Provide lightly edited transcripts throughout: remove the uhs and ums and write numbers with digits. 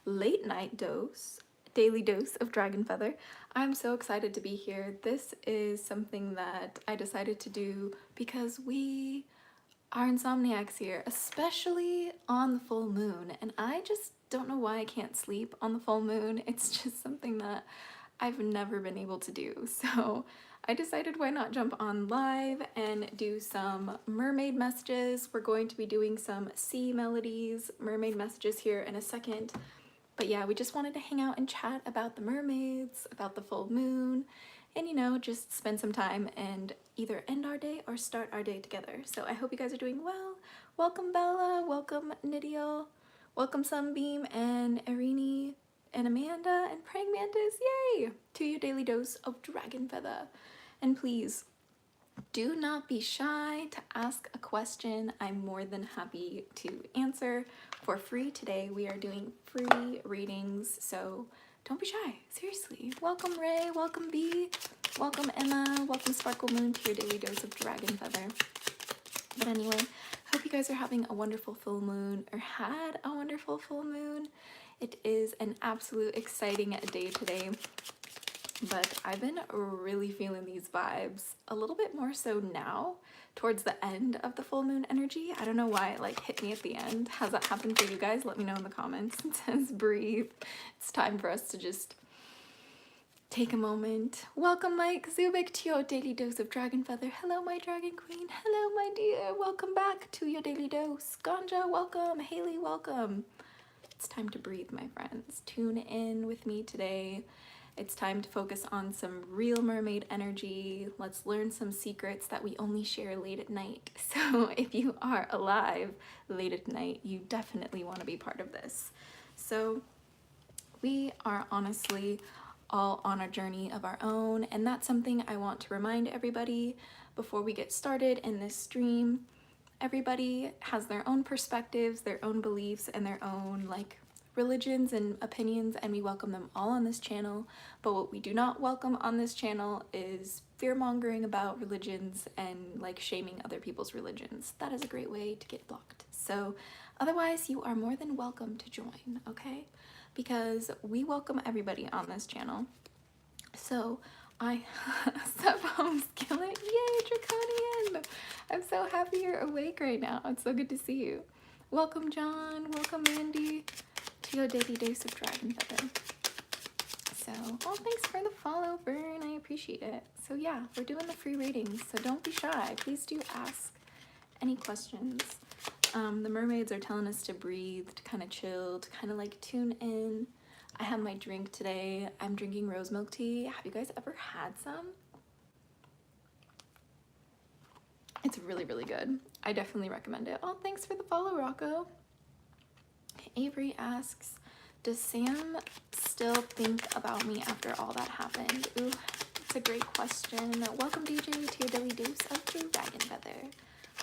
late night dose, daily dose of Dragon Feather. I'm so excited to be here. This is something that I decided to do because we are insomniacs here, especially on the full moon, and I just don't know why I can't sleep on the full moon. It's just something that I've never been able to do. So I decided why not jump on live and do some mermaid messages. We're going to be doing some sea melodies, mermaid messages here in a second. But yeah, we just wanted to hang out and chat about the mermaids, about the full moon, and you know, just spend some time and either end our day or start our day together. So I hope you guys are doing well. Welcome Bella, welcome Nidial, welcome Sunbeam and Irini and Amanda and Praying Mantis, yay! To your daily dose of Dragon Feather. And please, do not be shy to ask a question. I'm more than happy to answer for free. Today we are doing free readings, so don't be shy, seriously. Welcome Ray, welcome B, welcome Emma, welcome Sparkle Moon to your daily dose of Dragon Feather. But anyway, hope you guys are having a wonderful full moon or had a wonderful full moon. It is an absolute exciting day today. But I've been really feeling these vibes a little bit more so now towards the end of the full moon energy. I don't know why it like hit me at the end. Has that happened for you guys? Let me know in the comments. It says breathe. It's time for us to just take a moment. Welcome Mike Zubik to your daily dose of Dragon Feather. Hello my dragon queen. Hello my dear. Welcome back to your daily dose. Ganja, welcome. Haley, welcome. It's time to breathe, my friends. Tune in with me today. It's time to focus on some real mermaid energy. Let's learn some secrets that we only share late at night. So if you are alive late at night, you definitely want to be part of this. So we are honestly all on a journey of our own, and that's something I want to remind everybody before we get started in this stream. Everybody has their own perspectives, their own beliefs, and their own like religions and opinions, and we welcome them all on this channel. But what we do not welcome on this channel is fear-mongering about religions and like shaming other people's religions. That is a great way to get blocked. So otherwise, you are more than welcome to join, okay? Because we welcome everybody on this channel. So I Step Home Skillet, yay Draconian! I'm so happy you're awake right now. It's so good to see you. Welcome John, welcome Mandy to your daily dose of Dragon Feather. So, oh, thanks for the follow, Vern. I appreciate it. So yeah, we're doing the free readings, so don't be shy. Please do ask any questions. The mermaids are telling us to breathe, to kind of chill, to kind of like tune in. I have my drink today. I'm drinking rose milk tea. Have you guys ever had some? It's really, really good. I definitely recommend it. Oh, thanks for the follow, Rocco. Avery asks, does Sam still think about me after all that happened? Ooh, it's a great question. Welcome, DJ, to your daily dose of Dragon Feather.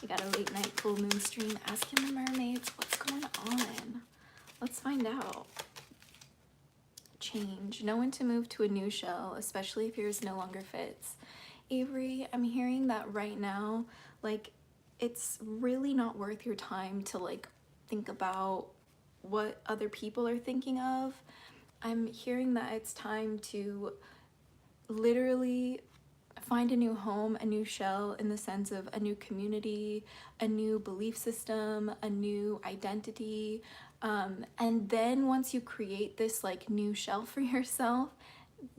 We got a late night full moon stream asking the mermaids what's going on. Let's find out. Change. Know when to move to a new shell, especially if yours no longer fits. Avery, I'm hearing that right now, like, it's really not worth your time to like think about what other people are thinking of. I'm hearing that it's time to literally find a new home, a new shell, in the sense of a new community, a new belief system, a new identity. And then once you create this like new shell for yourself,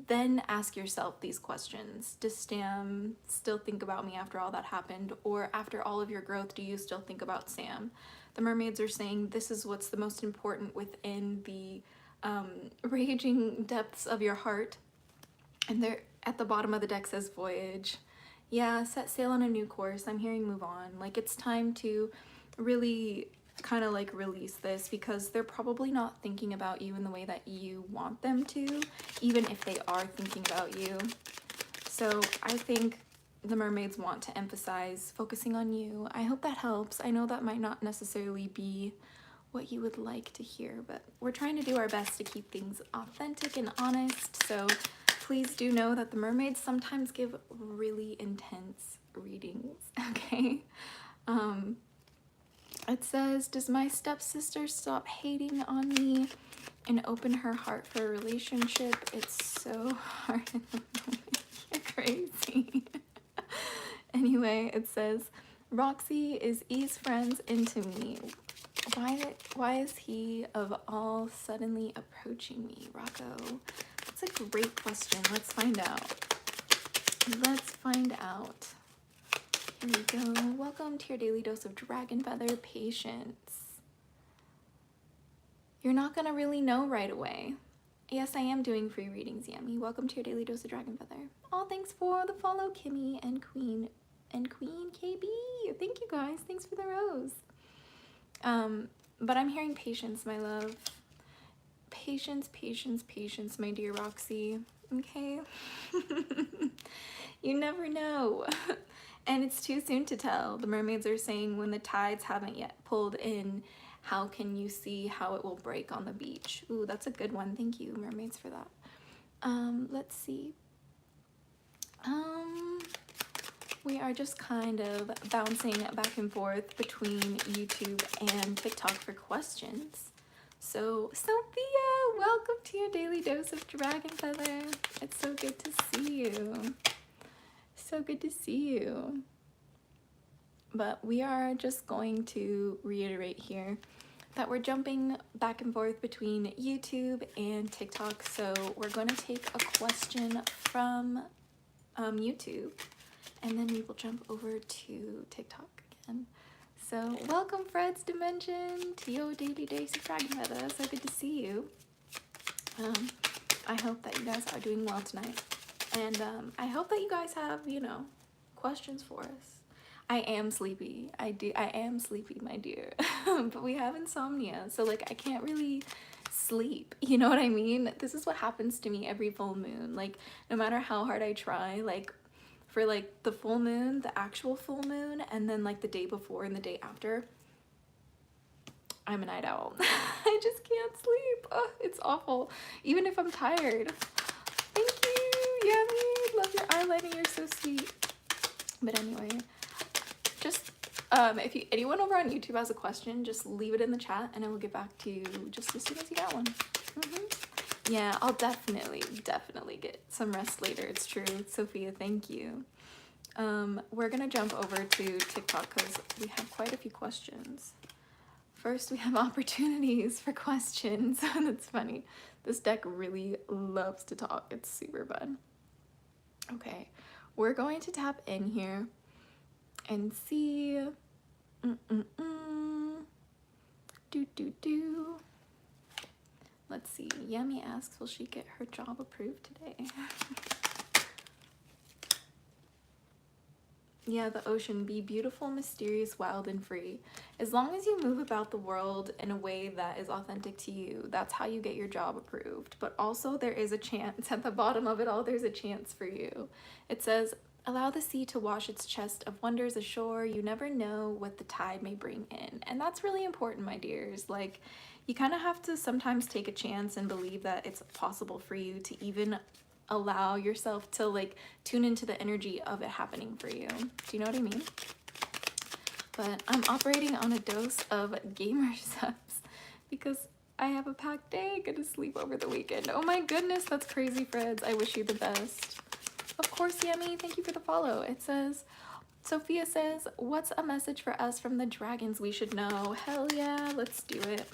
then ask yourself these questions. Does Sam still think about me after all that happened? Or after all of your growth, do you still think about Sam? The mermaids are saying this is what's the most important within the raging depths of your heart. And they're at the bottom of the deck says voyage. Yeah, set sail on a new course. I'm hearing move on. Like, it's time to really kind of like release this, because they're probably not thinking about you in the way that you want them to, even if they are thinking about you. So I think the mermaids want to emphasize focusing on you. I hope that helps. I know that might not necessarily be what you would like to hear, but we're trying to do our best to keep things authentic and honest. So please do know that the mermaids sometimes give really intense readings, okay? It says, does my stepsister stop hating on me? and open her heart for a relationship. It's so hard in the moment. You're crazy. Anyway, it says, Roxy, is E's friends into me? Why is he of all suddenly approaching me, Rocco? That's a great question. Let's find out. Let's find out. Here we go. Welcome to your daily dose of Dragonfeather patience. You're not gonna really know right away. Yes, I am doing free readings, Yummy. Welcome to your daily dose of Dragonfeather. Oh, thanks for the follow, Kimmy and Queen KB. Thank you guys. Thanks for the rose. But I'm hearing patience, my love. Patience, patience, patience, my dear Roxy. Okay? You never know. And it's too soon to tell. The mermaids are saying when the tides haven't yet pulled in, how can you see how it will break on the beach? Ooh, that's a good one. Thank you, mermaids, for that. Let's see. We are just kind of bouncing back and forth between YouTube and TikTok for questions. So, Sophia, welcome to your daily dose of Dragonfeather. It's so good to see you. So good to see you. But we are just going to reiterate here that we're jumping back and forth between YouTube and TikTok. So we're going to take a question from YouTube, and then we will jump over to TikTok again. So welcome, Fred's Dimension, to your daily dose of Dragonfeather. So good to see you. I hope that you guys are doing well tonight. And I hope that you guys have, you know, questions for us. I am sleepy. I am sleepy, my dear. But we have insomnia, so like I can't really sleep. You know what I mean? This is what happens to me every full moon. Like no matter how hard I try, like for like the full moon, the actual full moon, and then like the day before and the day after, I'm a night owl. I just can't sleep. Oh, it's awful. Even if I'm tired. Thank you, Yummy. Love your eyeliner. You're so sweet. But anyway, just if anyone over on YouTube has a question, just leave it in the chat and I will get back to you just as soon as you got one. Yeah, I'll definitely get some rest later. It's true. Sophia, thank you. We're gonna jump over to TikTok because we have quite a few questions. First, we have opportunities for questions. That's funny. This deck really loves to talk. It's super fun. Okay, we're going to tap in here and see. Let's see. Yummy asks, will she get her job approved today? Yeah, the ocean. Be beautiful, mysterious, wild, and free. As long as you move about the world in a way that is authentic to you, that's how you get your job approved. But also there is a chance, at the bottom of it all, there's a chance for you. It says, allow the sea to wash its chest of wonders ashore. You never know what the tide may bring in. And that's really important, my dears. Like, you kind of have to sometimes take a chance and believe that it's possible for you to even allow yourself to like tune into the energy of it happening for you. Do you know what I mean? But I'm operating on a dose of gamer subs because I have a packed day, gonna sleep over the weekend. Oh my goodness, that's crazy, Freds. I wish you the best. Of course, Yummy, thank you for the follow. It says, Sophia says, what's a message for us from the dragons we should know? Hell yeah, let's do it.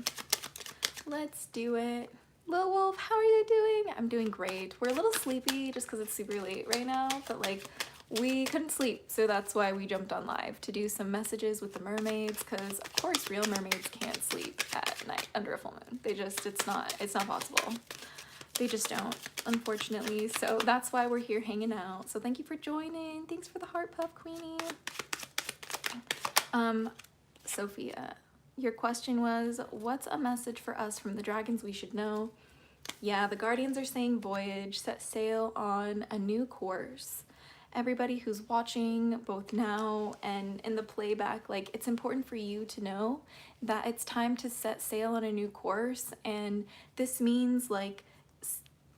Let's do it. Lil Wolf, how are you doing? I'm doing great. We're a little sleepy just because it's super late right now, but like we couldn't sleep, so that's why we jumped on live to do some messages with the mermaids, because of course real mermaids can't sleep at night under a full moon. They just, it's not possible. They just don't, unfortunately. So that's why we're here hanging out. So thank you for joining. Thanks for the heart puff, Queenie. Sophia, your question was, what's a message for us from the dragons we should know? Yeah, the guardians are saying voyage, set sail on a new course. Everybody who's watching both now and in the playback, like it's important for you to know that it's time to set sail on a new course. And this means like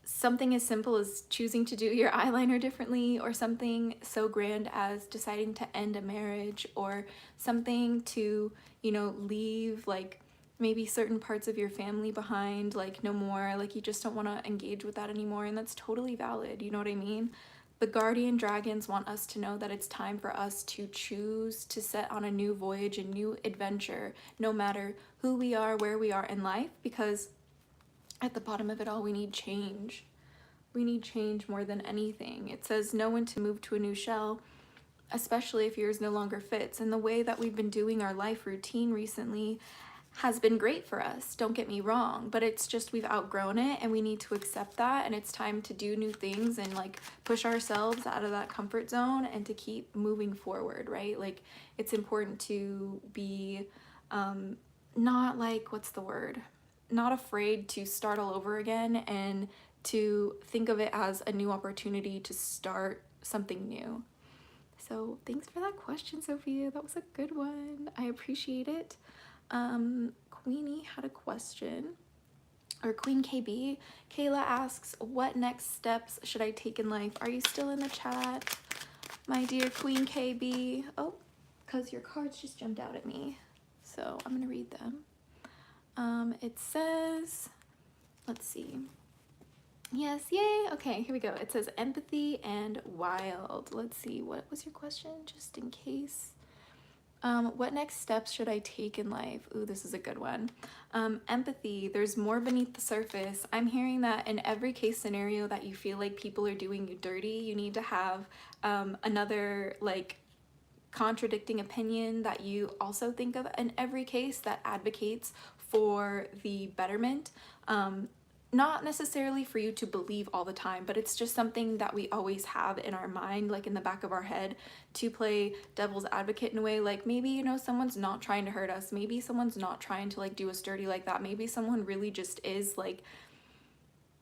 something as simple as choosing to do your eyeliner differently, or something so grand as deciding to end a marriage, or something to, you know, leave like maybe certain parts of your family behind, like no more, like you just don't want to engage with that anymore, and that's totally valid, you know what I mean? The guardian dragons want us to know that it's time for us to choose to set on a new voyage, a new adventure, no matter who we are, where we are in life, because at the bottom of it all, we need change. We need change more than anything. It says know when to move to a new shell, especially if yours no longer fits. And the way that we've been doing our life routine recently has been great for us, don't get me wrong, but it's just we've outgrown it, and we need to accept that, and it's time to do new things and like push ourselves out of that comfort zone and to keep moving forward, right? Like it's important to be not like, what's the word? Not afraid to start all over again, and to think of it as a new opportunity to start something new. So thanks for that question, Sophia. That was a good one. I appreciate it. Queenie had a question, or Queen KB. Kayla asks, what next steps should I take in life? Are you still in the chat, my dear Queen KB? Oh, because your cards just jumped out at me, so I'm gonna read them. It says, let's see. Yes, yay. Okay, here we go. It says empathy and wild. Let's see, what was your question, just in case? What next steps should I take in life? Ooh, this is a good one. Empathy, there's more beneath the surface. I'm hearing that in every case scenario that you feel like people are doing you dirty, you need to have another like contradicting opinion that you also think of in every case that advocates for the betterment. Not necessarily for you to believe all the time, but it's just something that we always have in our mind, like in the back of our head, to play devil's advocate in a way. Like maybe, you know, someone's not trying to hurt us, maybe someone's not trying to like do us dirty like that, maybe someone really just is like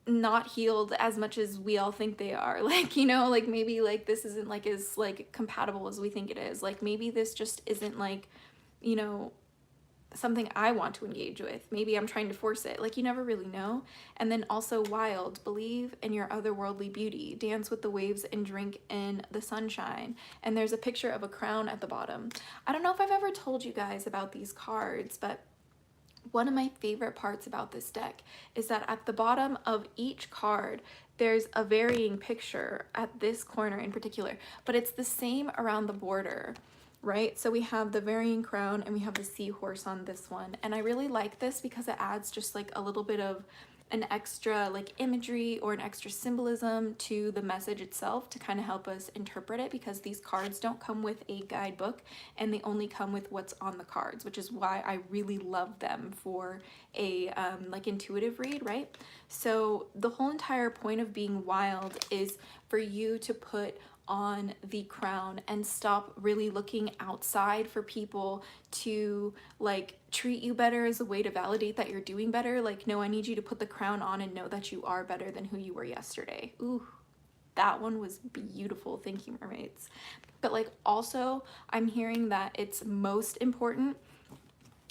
not healed as much as we all think they are, like, you know, like maybe like this isn't like as like compatible as we think it is, like maybe this just isn't like, you know, something I want to engage with. Maybe I'm trying to force it. Like you never really know. And then also wild, believe in your otherworldly beauty, dance with the waves and drink in the sunshine. And there's a picture of a crown at the bottom. I don't know if I've ever told you guys about these cards, but one of my favorite parts about this deck is that at the bottom of each card, there's a varying picture at this corner in particular, but it's the same around the border. Right, so we have the varying crown and we have the seahorse on this one, and I really like this because it adds just like a little bit of an extra like imagery or an extra symbolism to the message itself to kind of help us interpret it, because these cards don't come with a guidebook and they only come with what's on the cards, which is why I really love them for a like intuitive read, right? So the whole entire point of being wild is for you to put on the crown and stop really looking outside for people to like treat you better as a way to validate that you're doing better. Like, no, I need you to put the crown on and know that you are better than who you were yesterday. Ooh, that one was beautiful. Thank you, mermaids. But like also I'm hearing that it's most important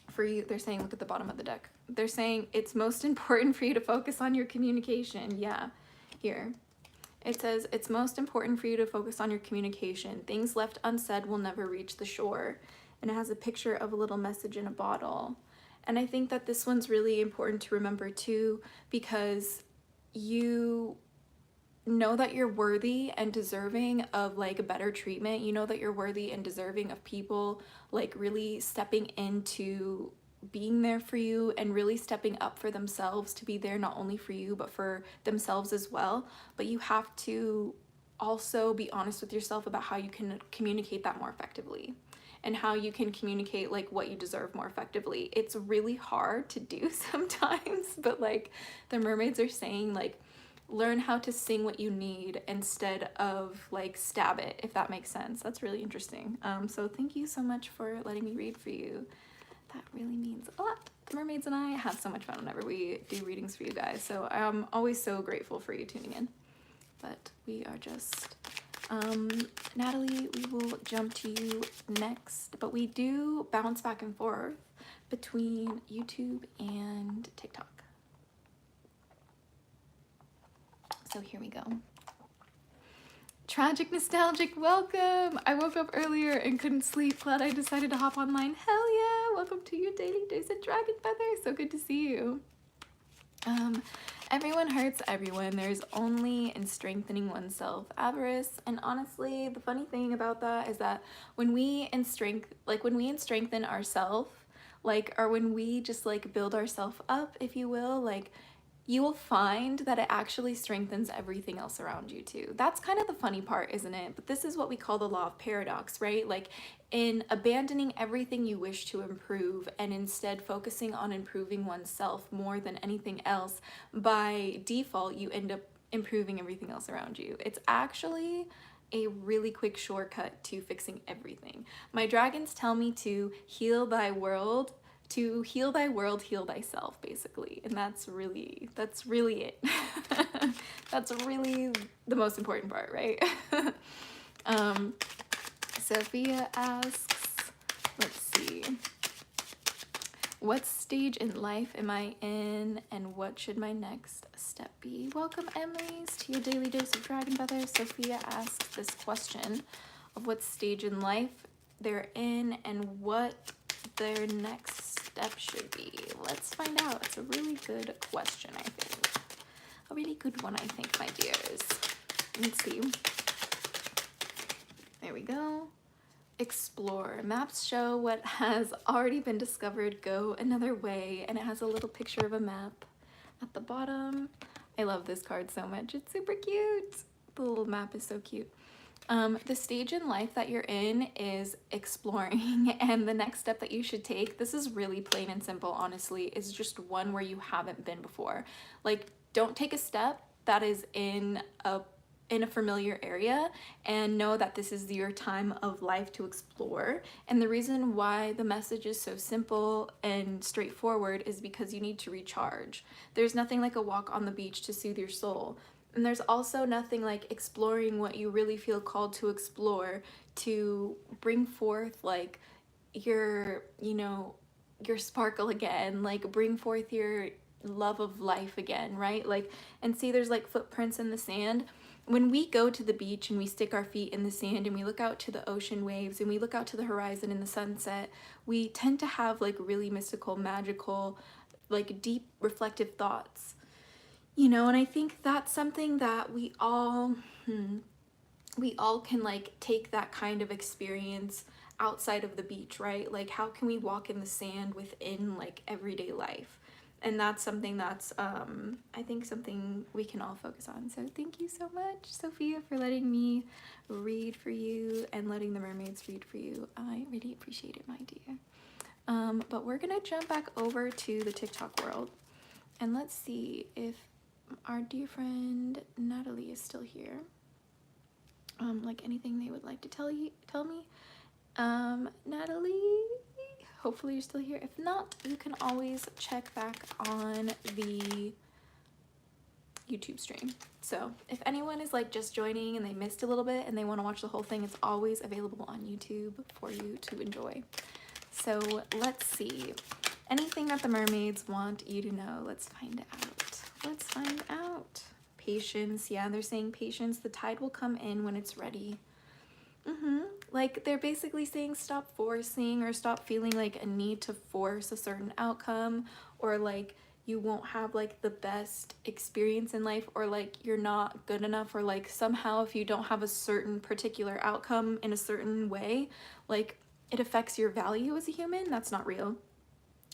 for you, they're saying, look at the bottom of the deck, they're saying it's most important for you to focus on your communication. Yeah, here it says it's most important for you to focus on your communication. Things left unsaid will never reach the shore. And it has a picture of a little message in a bottle. And I think that this one's really important to remember too, because you know that you're worthy and deserving of like better treatment. You know that you're worthy and deserving of people like really stepping into being there for you and really stepping up for themselves to be there not only for you but for themselves as well. But you have to also be honest with yourself about how you can communicate that more effectively and how you can communicate like what you deserve more effectively. It's really hard to do sometimes, but like the mermaids are saying, like learn how to sing what you need instead of like stab it, if that makes sense. That's really interesting. So thank you so much for letting me read for you. That really means a lot. The mermaids and I have so much fun whenever we do readings for you guys, so I'm always so grateful for you tuning in. But we are just Natalie, we will jump to you next, but we do bounce back and forth between YouTube and TikTok. So here we go. Tragic Nostalgic, welcome! I woke up earlier and couldn't sleep. Glad I decided to hop online. Hell yeah! Welcome to your daily dose of dragon feather. So good to see you. Everyone hurts everyone. There's only in strengthening oneself avarice. And honestly, the funny thing about that is that when we strengthen ourselves, like, or when we just like build ourselves up, if you will, like, you will find that it actually strengthens everything else around you too. That's kind of the funny part, isn't it? But this is what we call the law of paradox, right? Like, in abandoning everything you wish to improve and instead focusing on improving oneself more than anything else, by default, you end up improving everything else around you. It's actually a really quick shortcut to fixing everything. My dragons tell me to heal thy world, heal thyself, basically. And that's really it. That's really the most important part, right? Sophia asks, let's see, what stage in life am I in and what should my next step be? Welcome, Emily's, to your daily dose of dragon feather. Sophia asks this question of what stage in life they're in and what their next step should be. Let's find out. It's a really good question, I think. A really good one, I think, my dears. Let's see. There we go. Explore. Maps show what has already been discovered. Go another way. And it has a little picture of a map at the bottom. I love this card so much. It's super cute. The little map is so cute. The stage in life that you're in is exploring, and the next step that you should take, this is really plain and simple, honestly, is just one where you haven't been before. Like, don't take a step that is in a familiar area, and know that this is your time of life to explore. And the reason why the message is so simple and straightforward is because you need to recharge. There's nothing like a walk on the beach to soothe your soul. And there's also nothing like exploring what you really feel called to explore to bring forth like your, you know, your sparkle again, like bring forth your love of life again, right? Like, and see, there's like footprints in the sand. When we go to the beach and we stick our feet in the sand and we look out to the ocean waves and we look out to the horizon in the sunset, we tend to have like really mystical, magical, like deep reflective thoughts. You know, and I think that's something that we all can like take that kind of experience outside of the beach, right? Like, how can we walk in the sand within like everyday life? And that's something that's I think something we can all focus on. So thank you so much, Sophia, for letting me read for you and letting the mermaids read for you. I really appreciate it, my dear. But we're gonna jump back over to the TikTok world and let's see if our dear friend Natalie is still here. Like anything they would like to tell me. Natalie, hopefully you're still here. If not, you can always check back on the YouTube stream. So if anyone is like just joining and they missed a little bit and they want to watch the whole thing, it's always available on YouTube for you to enjoy. So let's see. Anything that the mermaids want you to know. Let's find out. Let's find out. Patience. Yeah, they're saying patience. The tide will come in when it's ready. Like, they're basically saying stop forcing or stop feeling like a need to force a certain outcome, or like you won't have like the best experience in life, or like you're not good enough, or like somehow if you don't have a certain particular outcome in a certain way, like it affects your value as a human. That's not real.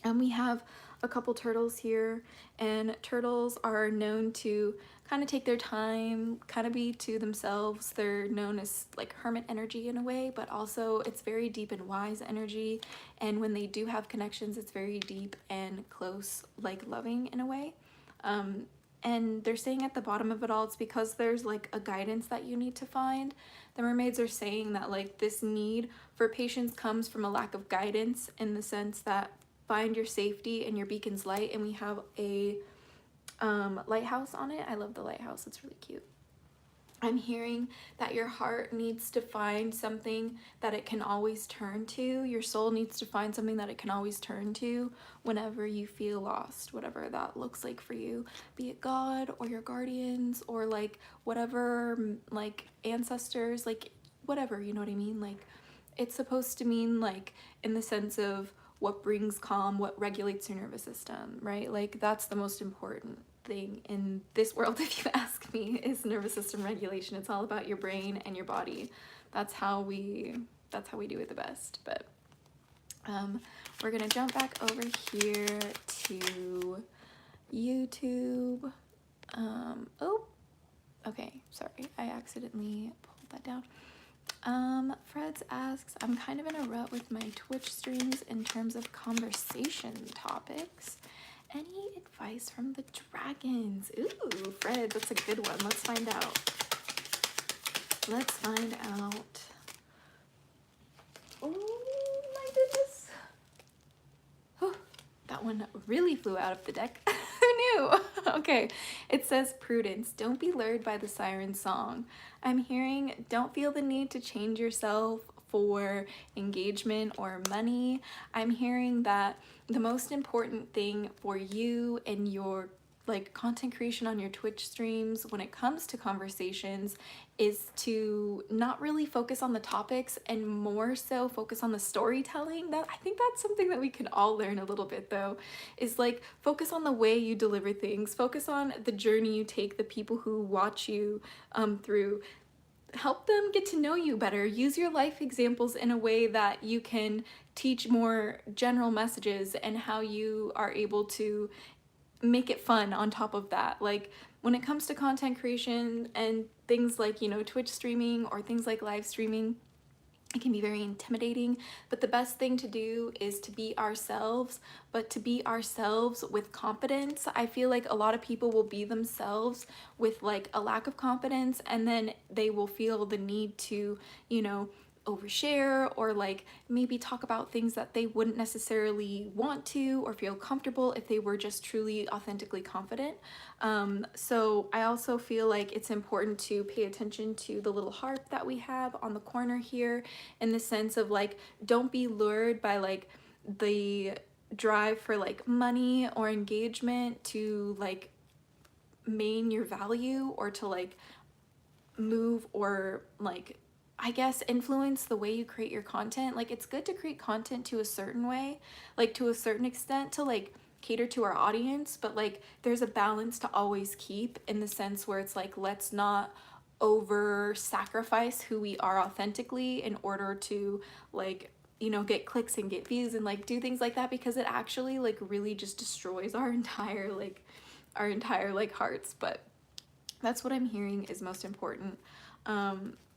And we have a couple turtles here, and turtles are known to kind of take their time, kind of be to themselves. They're known as like hermit energy in a way, but also it's very deep and wise energy. And when they do have connections, it's very deep and close, like loving in a way. And they're saying at the bottom of it all, it's because there's like a guidance that you need to find. The mermaids are saying that like this need for patience comes from a lack of guidance, in the sense that find your safety and your beacon's light. And we have a lighthouse on it. I love the lighthouse. It's really cute. I'm hearing that your heart needs to find something that it can always turn to. Your soul needs to find something that it can always turn to whenever you feel lost, whatever that looks like for you, be it God or your guardians or like whatever, like ancestors, like whatever, you know what I mean? Like, it's supposed to mean like in the sense of what brings calm, what regulates your nervous system, right? Like that's the most important thing in this world, if you ask me, is nervous system regulation. It's all about your brain and your body. That's how we do it the best. But we're gonna jump back over here to YouTube. Oh, okay, sorry, I accidentally pulled that down. Freds asks, I'm kind of in a rut with my Twitch streams in terms of conversation topics. Any advice from the dragons? Ooh, Freds, that's a good one. Let's find out. Let's find out. Oh my goodness. Oh, that one really flew out of the deck. Who knew? Okay, it says prudence. Don't be lured by the siren song. I'm hearing don't feel the need to change yourself for engagement or money. I'm hearing that the most important thing for you and your like content creation on your Twitch streams when it comes to conversations is to not really focus on the topics and more so focus on the storytelling. That I think that's something that we can all learn a little bit though, is like focus on the way you deliver things, focus on the journey you take the people who watch you through. Help them get to know you better. Use your life examples in a way that you can teach more general messages and how you are able to make it fun on top of that. Like when it comes to content creation and things like, you know, Twitch streaming or things like live streaming, it can be very intimidating, but the best thing to do is to be ourselves, but to be ourselves with confidence. I feel like a lot of people will be themselves with like a lack of confidence, and then they will feel the need to, you know, overshare or like maybe talk about things that they wouldn't necessarily want to or feel comfortable if they were just truly authentically confident. So I also feel like it's important to pay attention to the little harp that we have on the corner here, in the sense of like, don't be lured by like the drive for like money or engagement to like main your value or to like move or like, I guess, influence the way you create your content. Like it's good to create content to a certain way, like to a certain extent to like cater to our audience, but like there's a balance to always keep, in the sense where it's like, let's not over sacrifice who we are authentically in order to like, you know, get clicks and get views and like do things like that, because it actually like really just destroys our entire like hearts. But that's what I'm hearing is most important,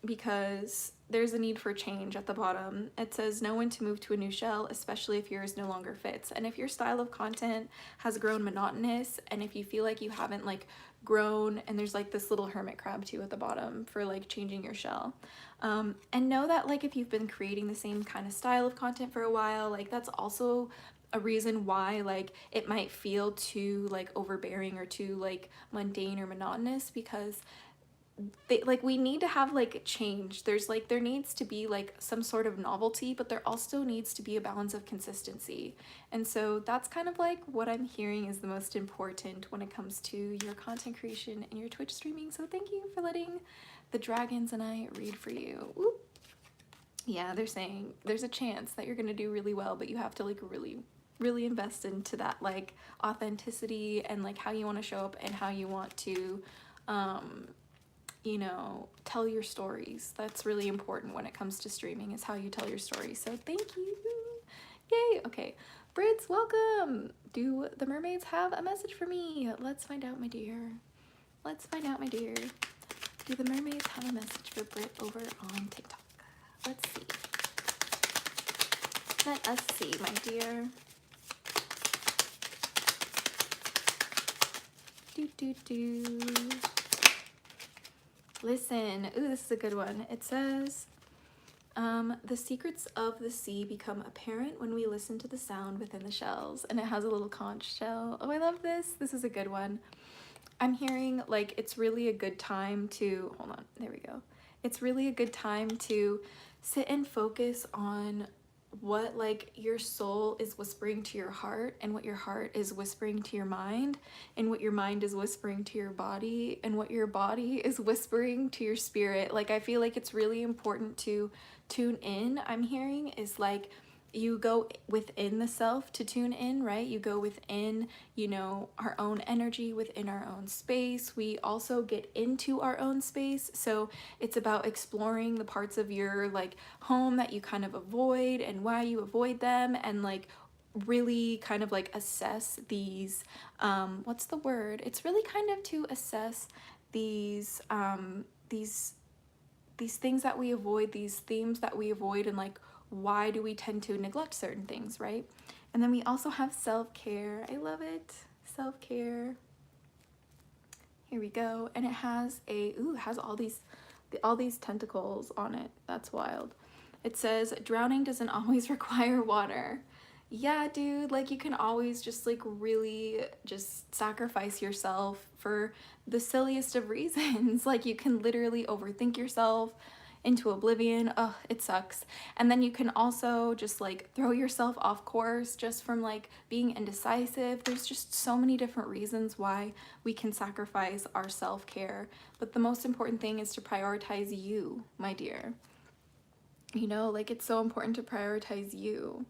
because there's a need for change at the bottom. It says know when to move to a new shell, especially if yours no longer fits. And if your style of content has grown monotonous, and if you feel like you haven't like grown, and there's like this little hermit crab too at the bottom for like changing your shell. And know that like if you've been creating the same kind of style of content for a while, like that's also a reason why like it might feel too like overbearing or too like mundane or monotonous, because we need to have like change. There's like, there needs to be like some sort of novelty, but there also needs to be a balance of consistency. And so that's kind of like what I'm hearing is the most important when it comes to your content creation and your Twitch streaming. So thank you for letting the dragons and I read for you. Ooh. Yeah, they're saying there's a chance that you're gonna do really well, but you have to like really invest into that like authenticity and like how you want to show up and how you want to you know, tell your stories. That's really important when it comes to streaming, is how you tell your stories. So thank you. Yay. Okay, Brits, welcome. Do the mermaids have a message for me? Let's find out, my dear. Let's find out, my dear. Do the mermaids have a message for Brit over on TikTok? Let's see. Let us see, my dear. Do. Listen. Ooh, this is a good one. It says, the secrets of the sea become apparent when we listen to the sound within the shells. And it has a little conch shell. Oh, I love this. This is a good one. I'm hearing like it's really a good time to, hold on, there we go. It's really a good time to sit and focus on what like your soul is whispering to your heart, and what your heart is whispering to your mind, and what your mind is whispering to your body, and what your body is whispering to your spirit. Like I feel like it's really important to tune in. I'm hearing is like you go within the self to tune in, right? You go within, you know, our own energy, within our own space. We also get into our own space. So it's about exploring the parts of your like home that you kind of avoid and why you avoid them, and like really kind of like assess these, what's the word? It's really kind of to assess these, these things that we avoid, these themes that we avoid, and like why do we tend to neglect certain things, right? And then we also have self-care. I love it. Self-care. Here we go. And it has a, ooh, it has all these tentacles on it. That's wild. It says, drowning doesn't always require water. Yeah, dude, like you can always just like really just sacrifice yourself for the silliest of reasons. Like you can literally overthink yourself into oblivion. Oh, it sucks. And then you can also just like throw yourself off course just from like being indecisive. There's just so many different reasons why we can sacrifice our self-care. But the most important thing is to prioritize you, my dear. You know, like it's so important to prioritize you,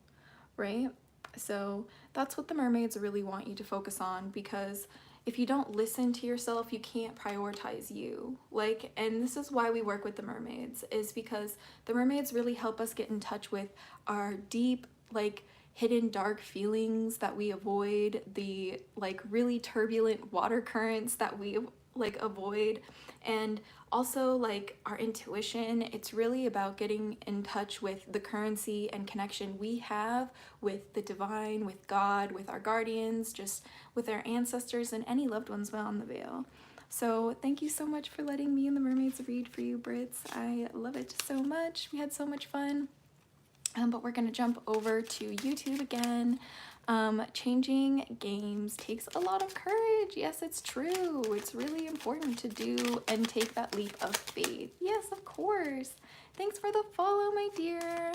right? So that's what the mermaids really want you to focus on, because if you don't listen to yourself, you can't prioritize you. Like, and this is why we work with the mermaids, is because the mermaids really help us get in touch with our deep, like, hidden dark feelings that we avoid, the like really turbulent water currents that we like avoid, and also like our intuition. It's really about getting in touch with the currency and connection we have with the divine, with God, with our guardians, just with our ancestors and any loved ones beyond the veil. So thank you so much for letting me and the mermaids read for you, Brits. I love it so much. We had so much fun. But we're gonna jump over to YouTube again. Changing games takes a lot of courage. Yes, it's true. It's really important to do and take that leap of faith. Yes, of course. Thanks for the follow, my dear.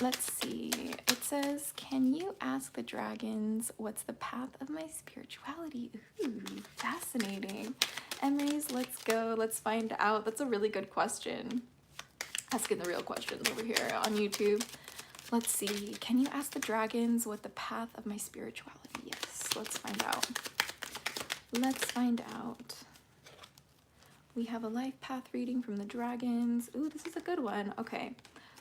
Let's see. It says, can you ask the dragons what's the path of my spirituality? Ooh, fascinating. Emery's, let's go. Let's find out. That's a really good question. Asking the real questions over here on YouTube. Let's see. Can you ask the dragons what the path of my spirituality? Yes, let's find out. Let's find out. We have a life path reading from the dragons. Ooh, this is a good one. Okay.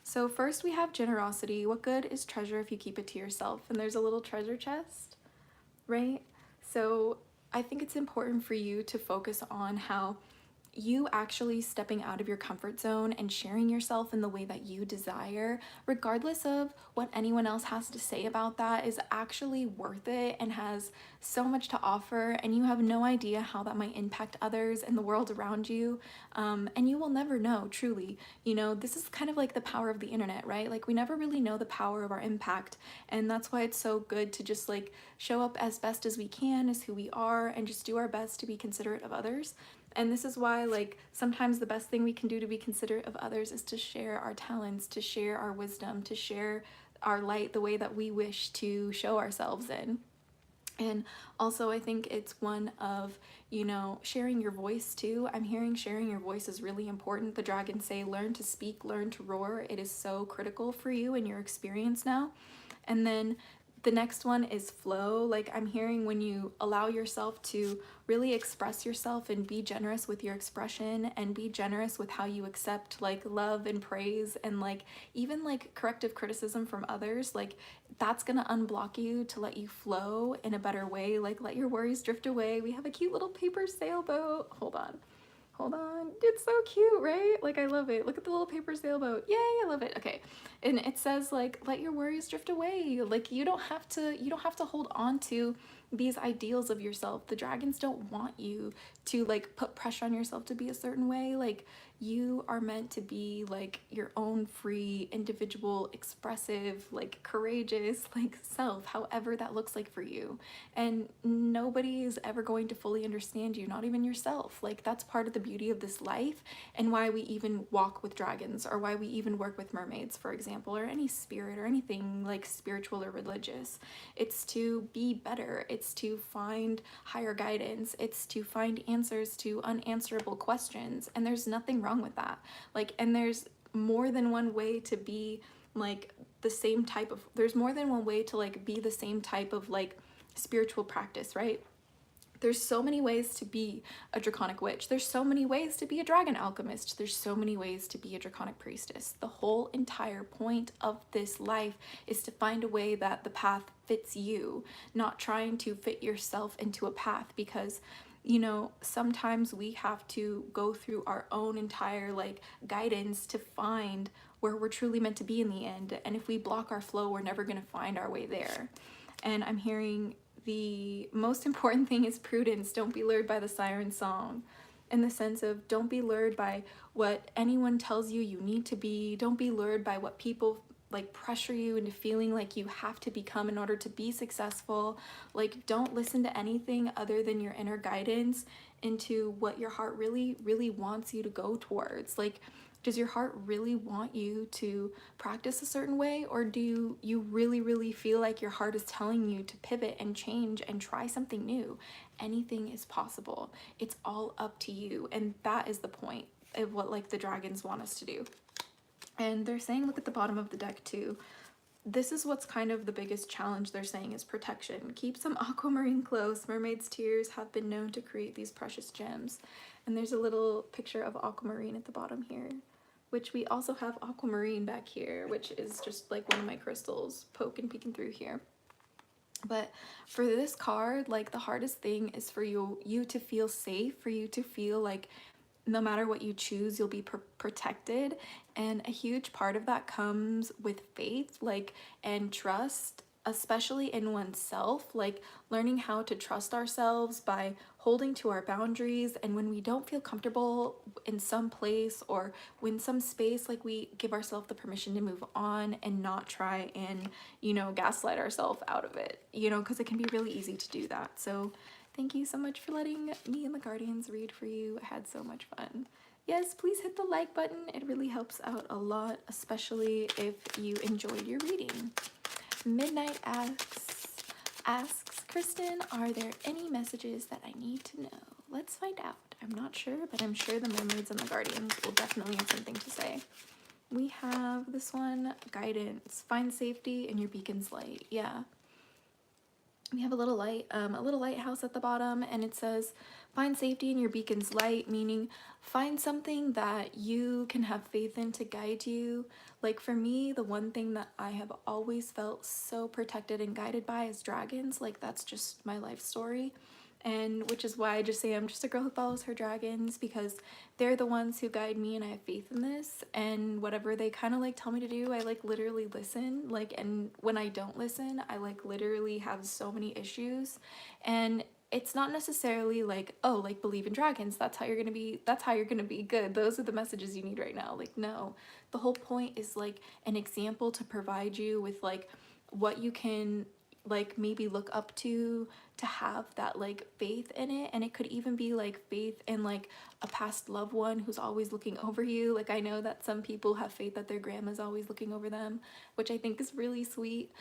So first we have generosity. What good is treasure if you keep it to yourself? And there's a little treasure chest, right? So I think it's important for you to focus on how you actually stepping out of your comfort zone and sharing yourself in the way that you desire, regardless of what anyone else has to say about that, is actually worth it and has so much to offer, and you have no idea how that might impact others and the world around you. And you will never know, truly. You know, this is kind of like the power of the internet, right? Like we never really know the power of our impact, and that's why it's so good to just like show up as best as we can as who we are and just do our best to be considerate of others. And this is why, like, sometimes the best thing we can do to be considerate of others is to share our talents, to share our wisdom, to share our light the way that we wish to show ourselves in. And also I think it's one of, you know, sharing your voice too. I'm hearing sharing your voice is really important. The dragons say learn to speak, learn to roar. It is so critical for you and your experience now. And then the next one is flow. Like I'm hearing when you allow yourself to really express yourself and be generous with your expression and be generous with how you accept like love and praise and like even like corrective criticism from others, like that's gonna unblock you to let you flow in a better way. Like let your worries drift away. We have a cute little paper sailboat. Hold on. It's so cute, right? Like I love it. Look at the little paper sailboat. Yay, I love it. Okay. And it says like let your worries drift away. Like you don't have to hold on to these ideals of yourself. The dragons don't want you to like put pressure on yourself to be a certain way. Like you are meant to be like your own free, individual, expressive, like courageous, like self, however that looks like for you. And nobody is ever going to fully understand you, not even yourself. Like that's part of the beauty of this life and why we even walk with dragons, or why we even work with mermaids, for example, or any spirit or anything like spiritual or religious. It's to be better. It's to find higher guidance. It's to find answers to unanswerable questions. And there's nothing wrong with that. Like, and there's more than one way to be like the same type of, there's more than one way to like be the same type of like spiritual practice, right? There's so many ways to be a draconic witch. There's so many ways to be a dragon alchemist. There's so many ways to be a draconic priestess. The whole entire point of this life is to find a way that the path fits you, not trying to fit yourself into a path, because you know, sometimes we have to go through our own entire like guidance to find where we're truly meant to be in the end. And if we block our flow, we're never going to find our way there. And I'm hearing the most important thing is prudence. Don't be lured by the siren song, in the sense of don't be lured by what anyone tells you you need to be. Don't be lured by what people like pressure you into feeling like you have to become in order to be successful. Like, don't listen to anything other than your inner guidance into what your heart really, really wants you to go towards. Like, does your heart really want you to practice a certain way, or do you really, really feel like your heart is telling you to pivot and change and try something new? Anything is possible. It's all up to you, and that is the point of what like the dragons want us to do. And they're saying, look at the bottom of the deck too. This is what's kind of the biggest challenge they're saying is protection. Keep some aquamarine close. Mermaid's tears have been known to create these precious gems. And there's a little picture of aquamarine at the bottom here, which we also have aquamarine back here, which is just like one of my crystals peeking through here. But for this card, like the hardest thing is for you to feel safe, for you to feel like no matter what you choose, you'll be protected. And a huge part of that comes with faith, like, and trust, especially in oneself, like learning how to trust ourselves by holding to our boundaries. And when we don't feel comfortable in some place or when some space, like we give ourselves the permission to move on and not try and, you know, gaslight ourselves out of it, you know, because it can be really easy to do that. So thank you so much for letting me and the Guardians read for you. I had so much fun. Yes, please hit the like button. It really helps out a lot, especially if you enjoyed your reading. Midnight asks, Kristen, are there any messages that I need to know? Let's find out. I'm not sure, but I'm sure the mermaids and the guardians will definitely have something to say. We have this one, guidance. Find safety in your beacon's light. Yeah. We have a little light, a little lighthouse at the bottom, and it says, find safety in your beacon's light, meaning find something that you can have faith in to guide you. Like for me, the one thing that I have always felt so protected and guided by is dragons. Like that's just my life story. And which is why I just say I'm just a girl who follows her dragons, because they're the ones who guide me and I have faith in this. And whatever they kind of like tell me to do, I like literally listen. Like, and when I don't listen, I like literally have so many issues. And it's not necessarily like, oh, like believe in dragons, that's how you're gonna be good, those are the messages you need right now. Like, no, the whole point is like an example to provide you with like what you can like maybe look up to have that like faith in it. And it could even be like faith in like a past loved one who's always looking over you. Like I know that some people have faith that their grandma's always looking over them, which I think is really sweet.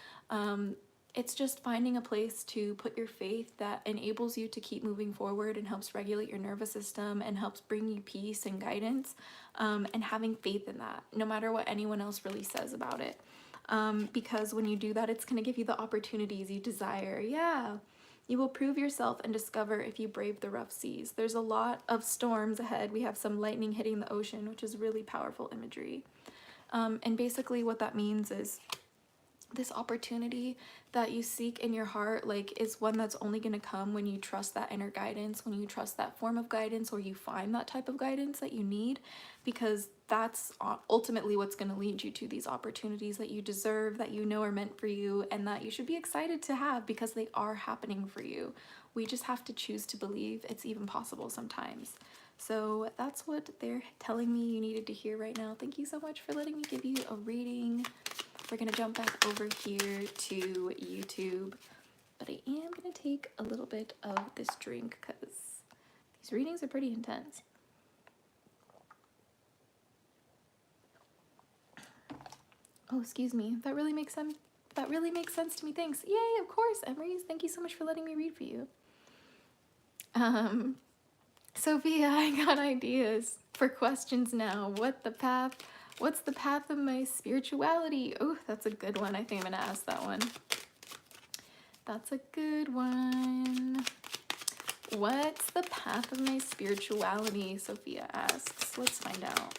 It's just finding a place to put your faith that enables you to keep moving forward and helps regulate your nervous system and helps bring you peace and guidance, and having faith in that no matter what anyone else really says about it. Because when you do that, it's going to give you the opportunities you desire. Yeah, you will prove yourself and discover if you brave the rough seas. There's a lot of storms ahead. We have some lightning hitting the ocean, which is really powerful imagery. And basically what that means is this opportunity that you seek in your heart, like, is one that's only going to come when you trust that inner guidance, when you trust that form of guidance, or you find that type of guidance that you need, because that's ultimately what's going to lead you to these opportunities that you deserve, that you know are meant for you, and that you should be excited to have because they are happening for you. We just have to choose to believe it's even possible sometimes. So that's what they're telling me you needed to hear right now. Thank you so much for letting me give you a reading. We're gonna jump back over here to YouTube, but I am gonna take a little bit of this drink because these readings are pretty intense. Oh, excuse me. That really makes sense. That really makes sense to me. Thanks. Yay, of course, Emery's. Thank you so much for letting me read for you. Sophia, I got ideas for questions now. What the path What's the path of my spirituality? Oh, that's a good one. I think I'm gonna ask that one. That's a good one. What's the path of my spirituality? Sophia asks. Let's find out.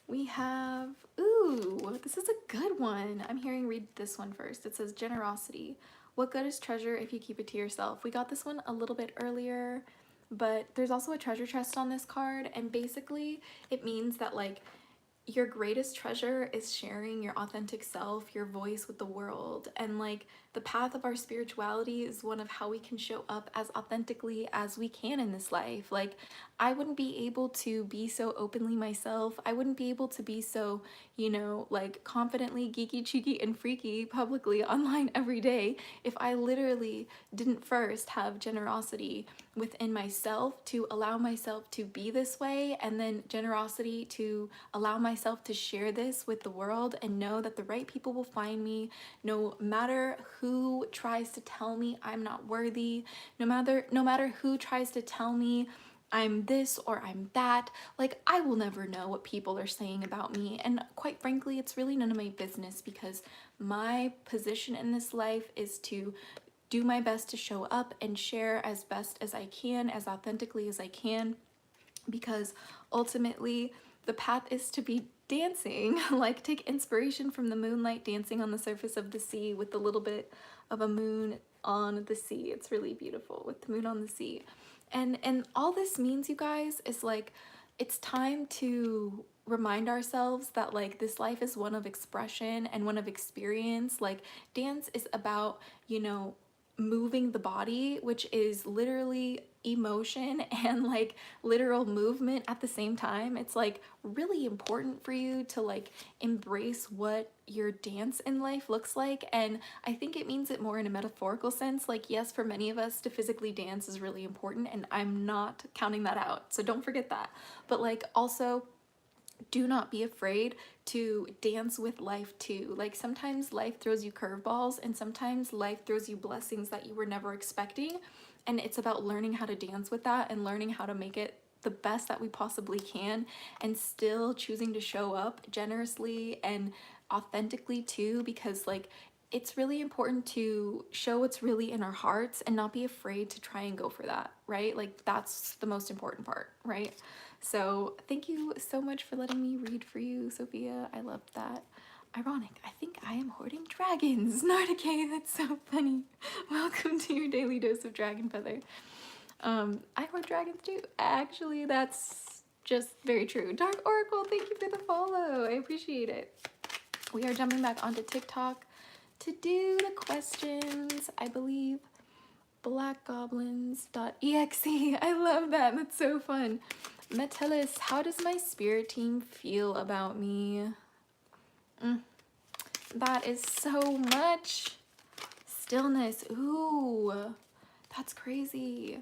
We have, ooh, this is a good one. I'm hearing read this one first. It says generosity. What good is treasure if you keep it to yourself? We got this one a little bit earlier, but there's also a treasure chest on this card, and basically it means that like your greatest treasure is sharing your authentic self, your voice with the world. And like the path of our spirituality is one of how we can show up as authentically as we can in this life. Like I wouldn't be able to be so openly myself. I wouldn't be able to be so, you know, like confidently geeky, cheeky, and freaky publicly online every day if I literally didn't first have generosity within myself to allow myself to be this way, and then generosity to allow myself to share this with the world and know that the right people will find me no matter who tries to tell me I'm not worthy, no matter who tries to tell me I'm this or I'm that. Like I will never know what people are saying about me, and quite frankly it's really none of my business, because my position in this life is to do my best to show up and share as best as I can, as authentically as I can, because ultimately the path is to be dancing. Like take inspiration from the moonlight dancing on the surface of the sea with a little bit of a moon on the sea. It's really beautiful with the moon on the sea. And all this means, you guys, is like it's time to remind ourselves that like this life is one of expression and one of experience. Like dance is about, you know, moving the body, which is literally emotion and like literal movement at the same time. It's like really important for you to like embrace what your dance in life looks like. And I think it means it more in a metaphorical sense. Like yes, for many of us to physically dance is really important, and I'm not counting that out, so don't forget that. But like also do not be afraid to dance with life too. Like sometimes life throws you curveballs, and sometimes life throws you blessings that you were never expecting. And it's about learning how to dance with that and learning how to make it the best that we possibly can, and still choosing to show up generously and authentically too, because like it's really important to show what's really in our hearts and not be afraid to try and go for that, right? Like that's the most important part, right? So thank you so much for letting me read for you, Sophia. I loved that. Ironic, I think I am hoarding dragons. Nardicay, that's so funny. Welcome to your daily dose of dragon feather. I hoard dragons too. Actually, that's just very true. Dark Oracle, thank you for the follow. I appreciate it. We are jumping back onto TikTok to do the questions, I believe. Blackgoblins.exe. I love that. That's so fun. Metellus, how does my spirit team feel about me? That is so much stillness. Ooh, that's crazy.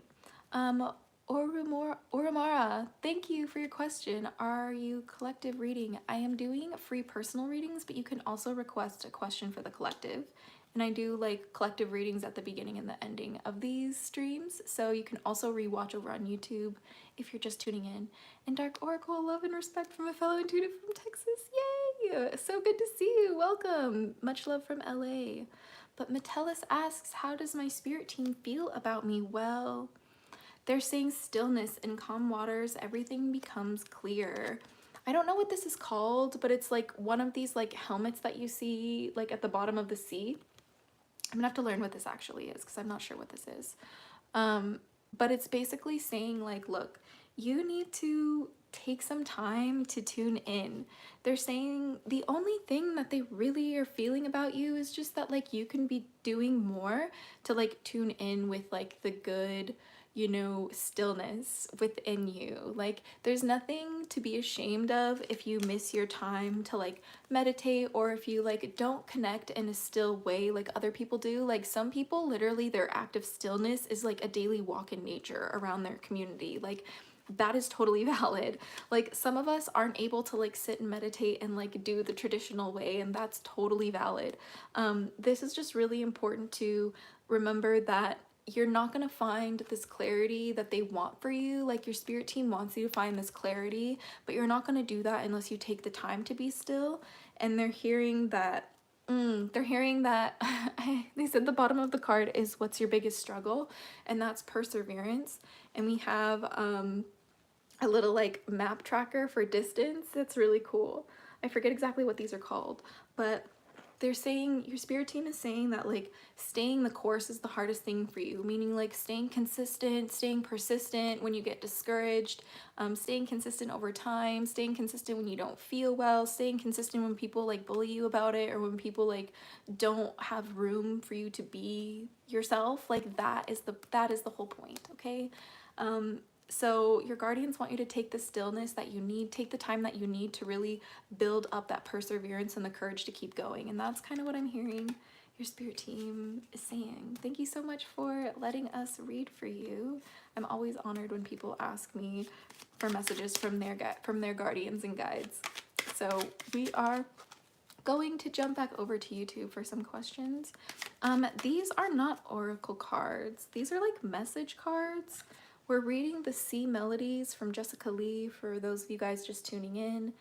Orumara, thank you for your question. Are you collective reading? I am doing free personal readings, but you can also request a question for the collective. And I do like collective readings at the beginning and the ending of these streams, so you can also rewatch over on YouTube if you're just tuning in. And Dark Oracle, love and respect from a fellow intuitive from Texas. Yay! So good to see you. Welcome. Much love from LA. But Metellus asks, how does my spirit team feel about me? Well, they're saying stillness in calm waters, everything becomes clear. I don't know what this is called, but it's like one of these like helmets that you see like at the bottom of the sea. I'm gonna have to learn what this actually is because I'm not sure what this is. But it's basically saying like, look, you need to take some time to tune in. They're saying the only thing that they really are feeling about you is just that like you can be doing more to like tune in with like the good, you know, stillness within you. Like there's nothing to be ashamed of if you miss your time to like meditate, or if you like don't connect in a still way like other people do. Like some people literally their act of stillness is like a daily walk in nature around their community. Like that is totally valid. Like some of us aren't able to like sit and meditate and like do the traditional way, and that's totally valid. This is just really important to remember that you're not going to find this clarity that they want for you. Like your spirit team wants you to find this clarity, but you're not going to do that unless you take the time to be still. And they're hearing that, they said the bottom of the card is what's your biggest struggle, and that's perseverance. And we have a little like map tracker for distance. That's really cool. I forget exactly what these are called, but they're saying, your spirit team is saying that like staying the course is the hardest thing for you, meaning like staying consistent, staying persistent when you get discouraged, staying consistent over time, staying consistent when you don't feel well, staying consistent when people like bully you about it, or when people like don't have room for you to be yourself. Like that is the whole point, okay? So your guardians want you to take the stillness that you need, take the time that you need to really build up that perseverance and the courage to keep going. And that's kind of what I'm hearing your spirit team is saying. Thank you so much for letting us read for you. I'm always honored when people ask me for messages from their guardians and guides. So we are going to jump back over to YouTube for some questions. These are not oracle cards. These are like message cards. We're reading the Sea Melodies from Jessica Lee for those of you guys just tuning in.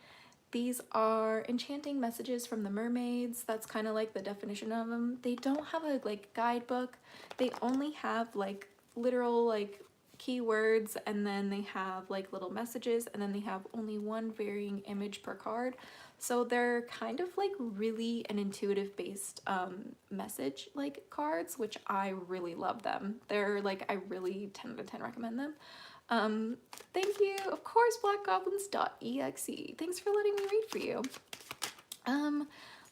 These are enchanting messages from the mermaids. That's kind of like the definition of them. They don't have a like guidebook. They only have like literal like keywords, and then they have like little messages, and then they have only one varying image per card. So they're kind of like really an intuitive based message like cards, which I really love them. They're like, I really 10 out of 10 recommend them. Thank you, of course, blackgoblins.exe. Thanks for letting me read for you.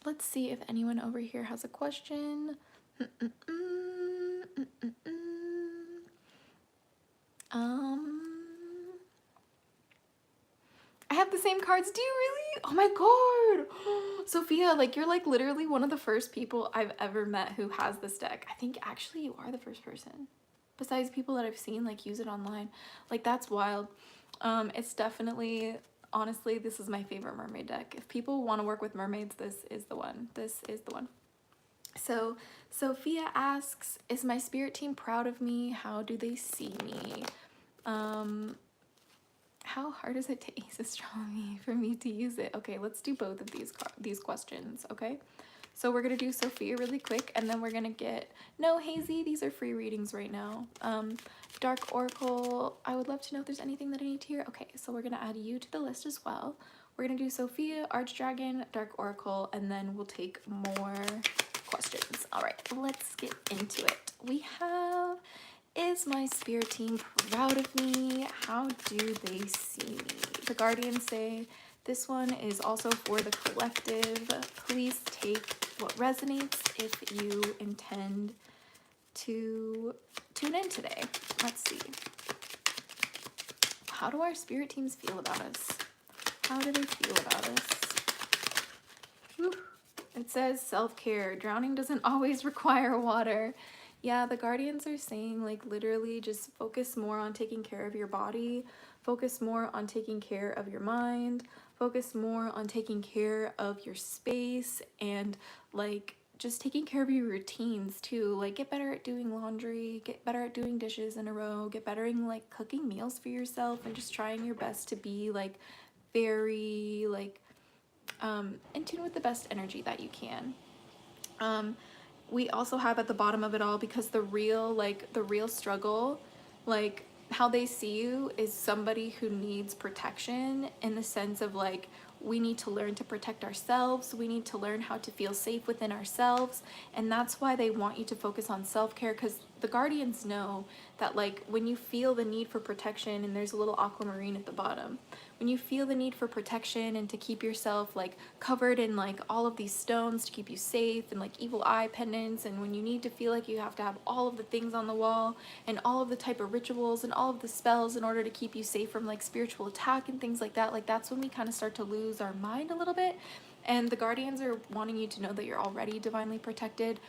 Let's see if anyone over here has a question. I have the same cards. Do you really? Oh my god. Sophia, like you're like literally one of the first people I've ever met who has this deck. I think actually you are the first person besides people that I've seen like use it online. Like that's wild. It's definitely, honestly, this is my favorite mermaid deck. If people want to work with mermaids, this is the one. This is the one. So Sophia asks, is my spirit team proud of me? How do they see me? How hard is it to ace astronomy for me to use it? Okay, let's do both of these questions, okay? So we're gonna do Sophia really quick, and then we're gonna get, no, Hazy, these are free readings right now. Dark Oracle, I would love to know if there's anything that I need to hear. Okay, so we're gonna add you to the list as well. We're gonna do Sophia, Archdragon, Dark Oracle, and then we'll take more questions. All right, let's get into it. We have, is my spirit team proud of me? How do they see me? The guardians say, this one is also for the collective. Please take what resonates if you intend to tune in today. Let's see. How do our spirit teams feel about us? How do they feel about us? Whew. It says self-care. Drowning doesn't always require water. Yeah, the guardians are saying like literally just focus more on taking care of your body, focus more on taking care of your mind, focus more on taking care of your space, and like just taking care of your routines too. Like get better at doing laundry, get better at doing dishes in a row, get better at like cooking meals for yourself, and just trying your best to be like very like in tune with the best energy that you can. We also have at the bottom of it all, because the real struggle, like how they see you is somebody who needs protection, in the sense of like, we need to learn to protect ourselves. We need to learn how to feel safe within ourselves. And that's why they want you to focus on self-care, because the guardians know that like when you feel the need for protection, and there's a little aquamarine at the bottom, when you feel the need for protection and to keep yourself like covered in like all of these stones to keep you safe, and like evil eye pendants, and when you need to feel like you have to have all of the things on the wall and all of the type of rituals and all of the spells in order to keep you safe from like spiritual attack and things like that, like that's when we kind of start to lose our mind a little bit. And the guardians are wanting you to know that you're already divinely protected.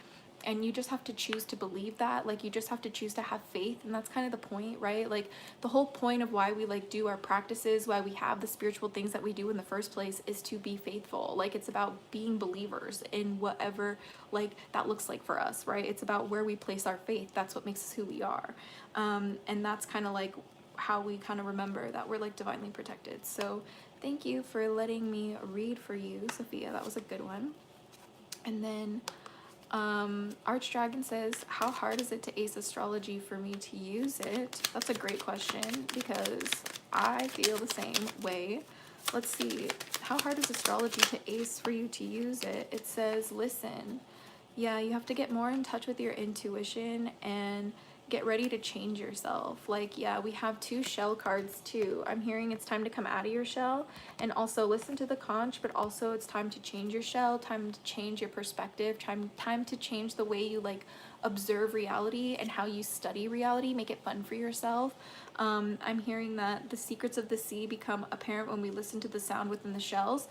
And you just have to choose to believe that. Like, you just have to choose to have faith, and that's kind of the point, right? Like, the whole point of why we like do our practices, why we have the spiritual things that we do in the first place, is to be faithful. Like, it's about being believers in whatever like that looks like for us, right? It's about where we place our faith. That's what makes us who we are. And that's kind of like how we kind of remember that we're like divinely protected. So thank you for letting me read for you, Sophia. That was a good one. And then Archdragon says, how hard is it to ace astrology for me to use it? That's a great question, because I feel the same way. Let's see, how hard is astrology to ace for you to use it? It says, listen, yeah, you have to get more in touch with your intuition and get ready to change yourself. Like, yeah, we have 2 shell cards too. I'm hearing it's time to come out of your shell, and also listen to the conch, but also it's time to change your shell, time to change your perspective, time to change the way you like observe reality and how you study reality, make it fun for yourself. I'm hearing that the secrets of the sea become apparent when we listen to the sound within the shells,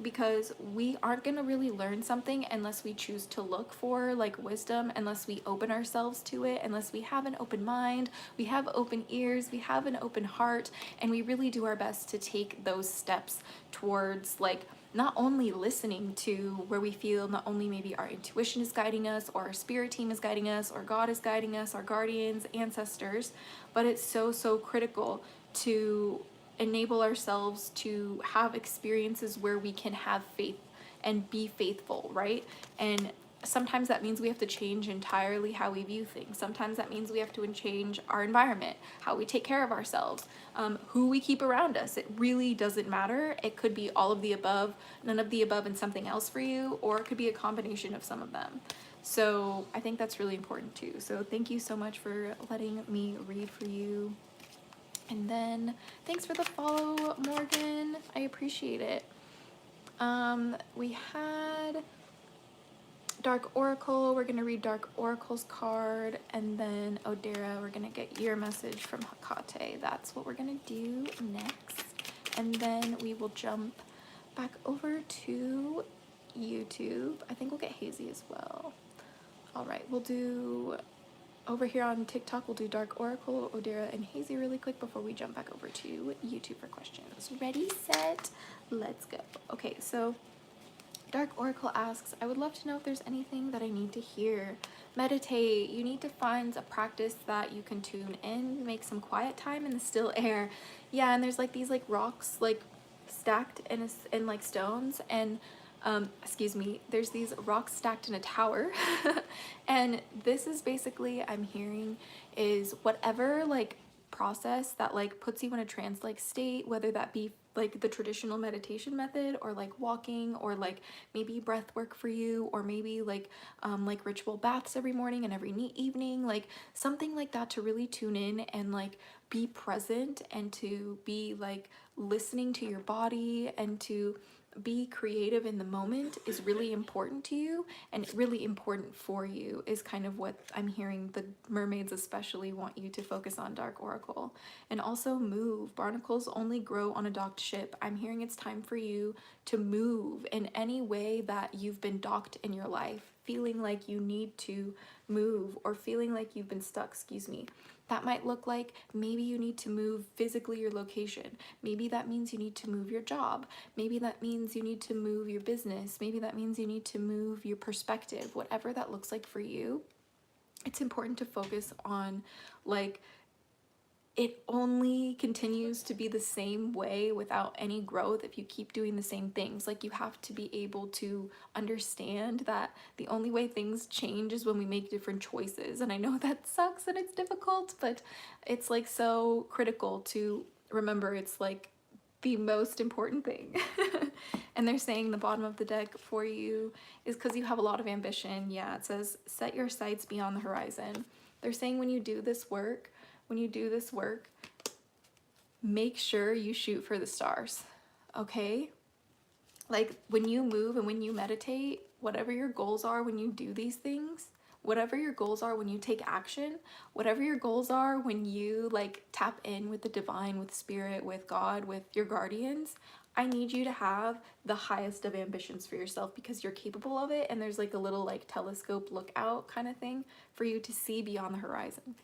because we aren't going to really learn something unless we choose to look for like wisdom, unless we open ourselves to it, unless we have an open mind, we have open ears, we have an open heart, and we really do our best to take those steps towards like not only listening to where we feel not only maybe our intuition is guiding us, or our spirit team is guiding us, or God is guiding us, our guardians, ancestors, but it's so critical to enable ourselves to have experiences where we can have faith and be faithful, right? And sometimes that means we have to change entirely how we view things. Sometimes that means we have to change our environment, how we take care of ourselves, who we keep around us. It really doesn't matter. It could be all of the above, none of the above, and something else for you, or it could be a combination of some of them. So I think that's really important too. So thank you so much for letting me read for you. And then thanks for the follow, Morgan. I appreciate it. We had Dark Oracle. We're gonna read Dark Oracle's card, and then Odera, we're gonna get your message from Hecate. That's what we're gonna do next. And then we will jump back over to YouTube. I think we'll get Hazy as well. All right, we'll do over here on TikTok, we'll do Dark Oracle, Odera, and Hazy really quick before we jump back over to YouTube for questions. Ready, set, let's go. Okay, so Dark Oracle asks, I would love to know if there's anything that I need to hear. Meditate. You need to find a practice that you can tune in, make some quiet time in the still air. Yeah, and there's like these like rocks like stacked in like stones, and excuse me, there's these rocks stacked in a tower. And this is basically, I'm hearing, is whatever like process that like puts you in a trance like state, whether that be like the traditional meditation method, or like walking, or like maybe breath work for you, or maybe like ritual baths every morning and every evening, like something like that, to really tune in and like be present, and to be like listening to your body, and to be creative in the moment is really important to you, and really important for you, is kind of what I'm hearing the mermaids especially want you to focus on, Dark Oracle. And also move. Barnacles only grow on a docked ship. I'm hearing it's time for you to move in any way that you've been docked in your life, feeling like you need to move, or feeling like you've been stuck, excuse me. That might look like maybe you need to move physically your location. Maybe that means you need to move your job. Maybe that means you need to move your business. Maybe that means you need to move your perspective. Whatever that looks like for you, it's important to focus on like it only continues to be the same way without any growth if you keep doing the same things. Like, you have to be able to understand that the only way things change is when we make different choices. And I know that sucks and it's difficult, but it's like so critical to remember. It's like the most important thing. And they're saying the bottom of the deck for you is because you have a lot of ambition. Yeah, it says set your sights beyond the horizon. They're saying when you do this work, make sure you shoot for the stars, okay? Like, when you move and when you meditate, whatever your goals are when you do these things, whatever your goals are when you take action, whatever your goals are when you like tap in with the divine, with spirit, with God, with your guardians, I need you to have the highest of ambitions for yourself because you're capable of it, and there's like a little like telescope look out kind of thing for you to see beyond the horizon,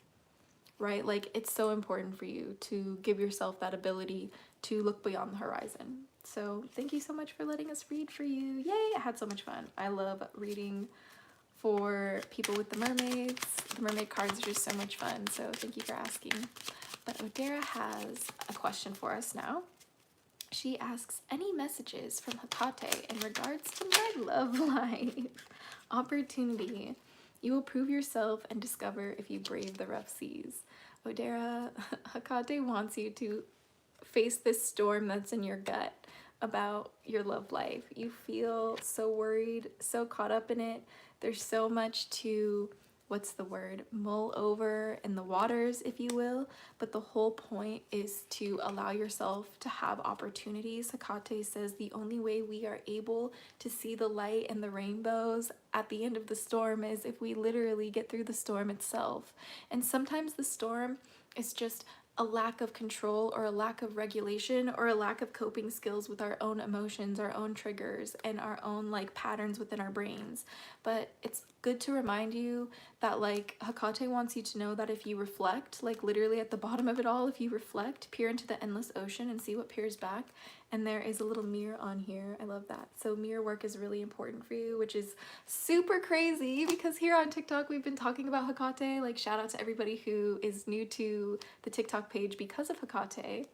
right? Like it's so important for you to give yourself that ability to look beyond the horizon. So thank you so much for letting us read for you. Yay, I had so much fun. I love reading for people with the mermaids. The mermaid cards are just so much fun, so thank you for asking. But Odera has a question for us now. She asks, any messages from Hecate in regards to my love life? Opportunity. You will prove yourself and discover if you brave the rough seas. Odera, Hecate wants you to face this storm that's in your gut about your love life. You feel so worried, so caught up in it. There's so much to, what's the word, mull over in the waters, if you will. But the whole point is to allow yourself to have opportunities. Hecate says the only way we are able to see the light and the rainbows at the end of the storm is if we literally get through the storm itself. And sometimes the storm is just a lack of control or a lack of regulation or a lack of coping skills with our own emotions, our own triggers, and our own like patterns within our brains. But it's good to remind you that like Hecate wants you to know that if you reflect, like literally at the bottom of it all, if you reflect, peer into the endless ocean and see what peers back. And there is a little mirror on here. I love that. So mirror work is really important for you, which is super crazy because here on TikTok, we've been talking about Hecate. Like shout out to everybody who is new to the TikTok page because of Hecate.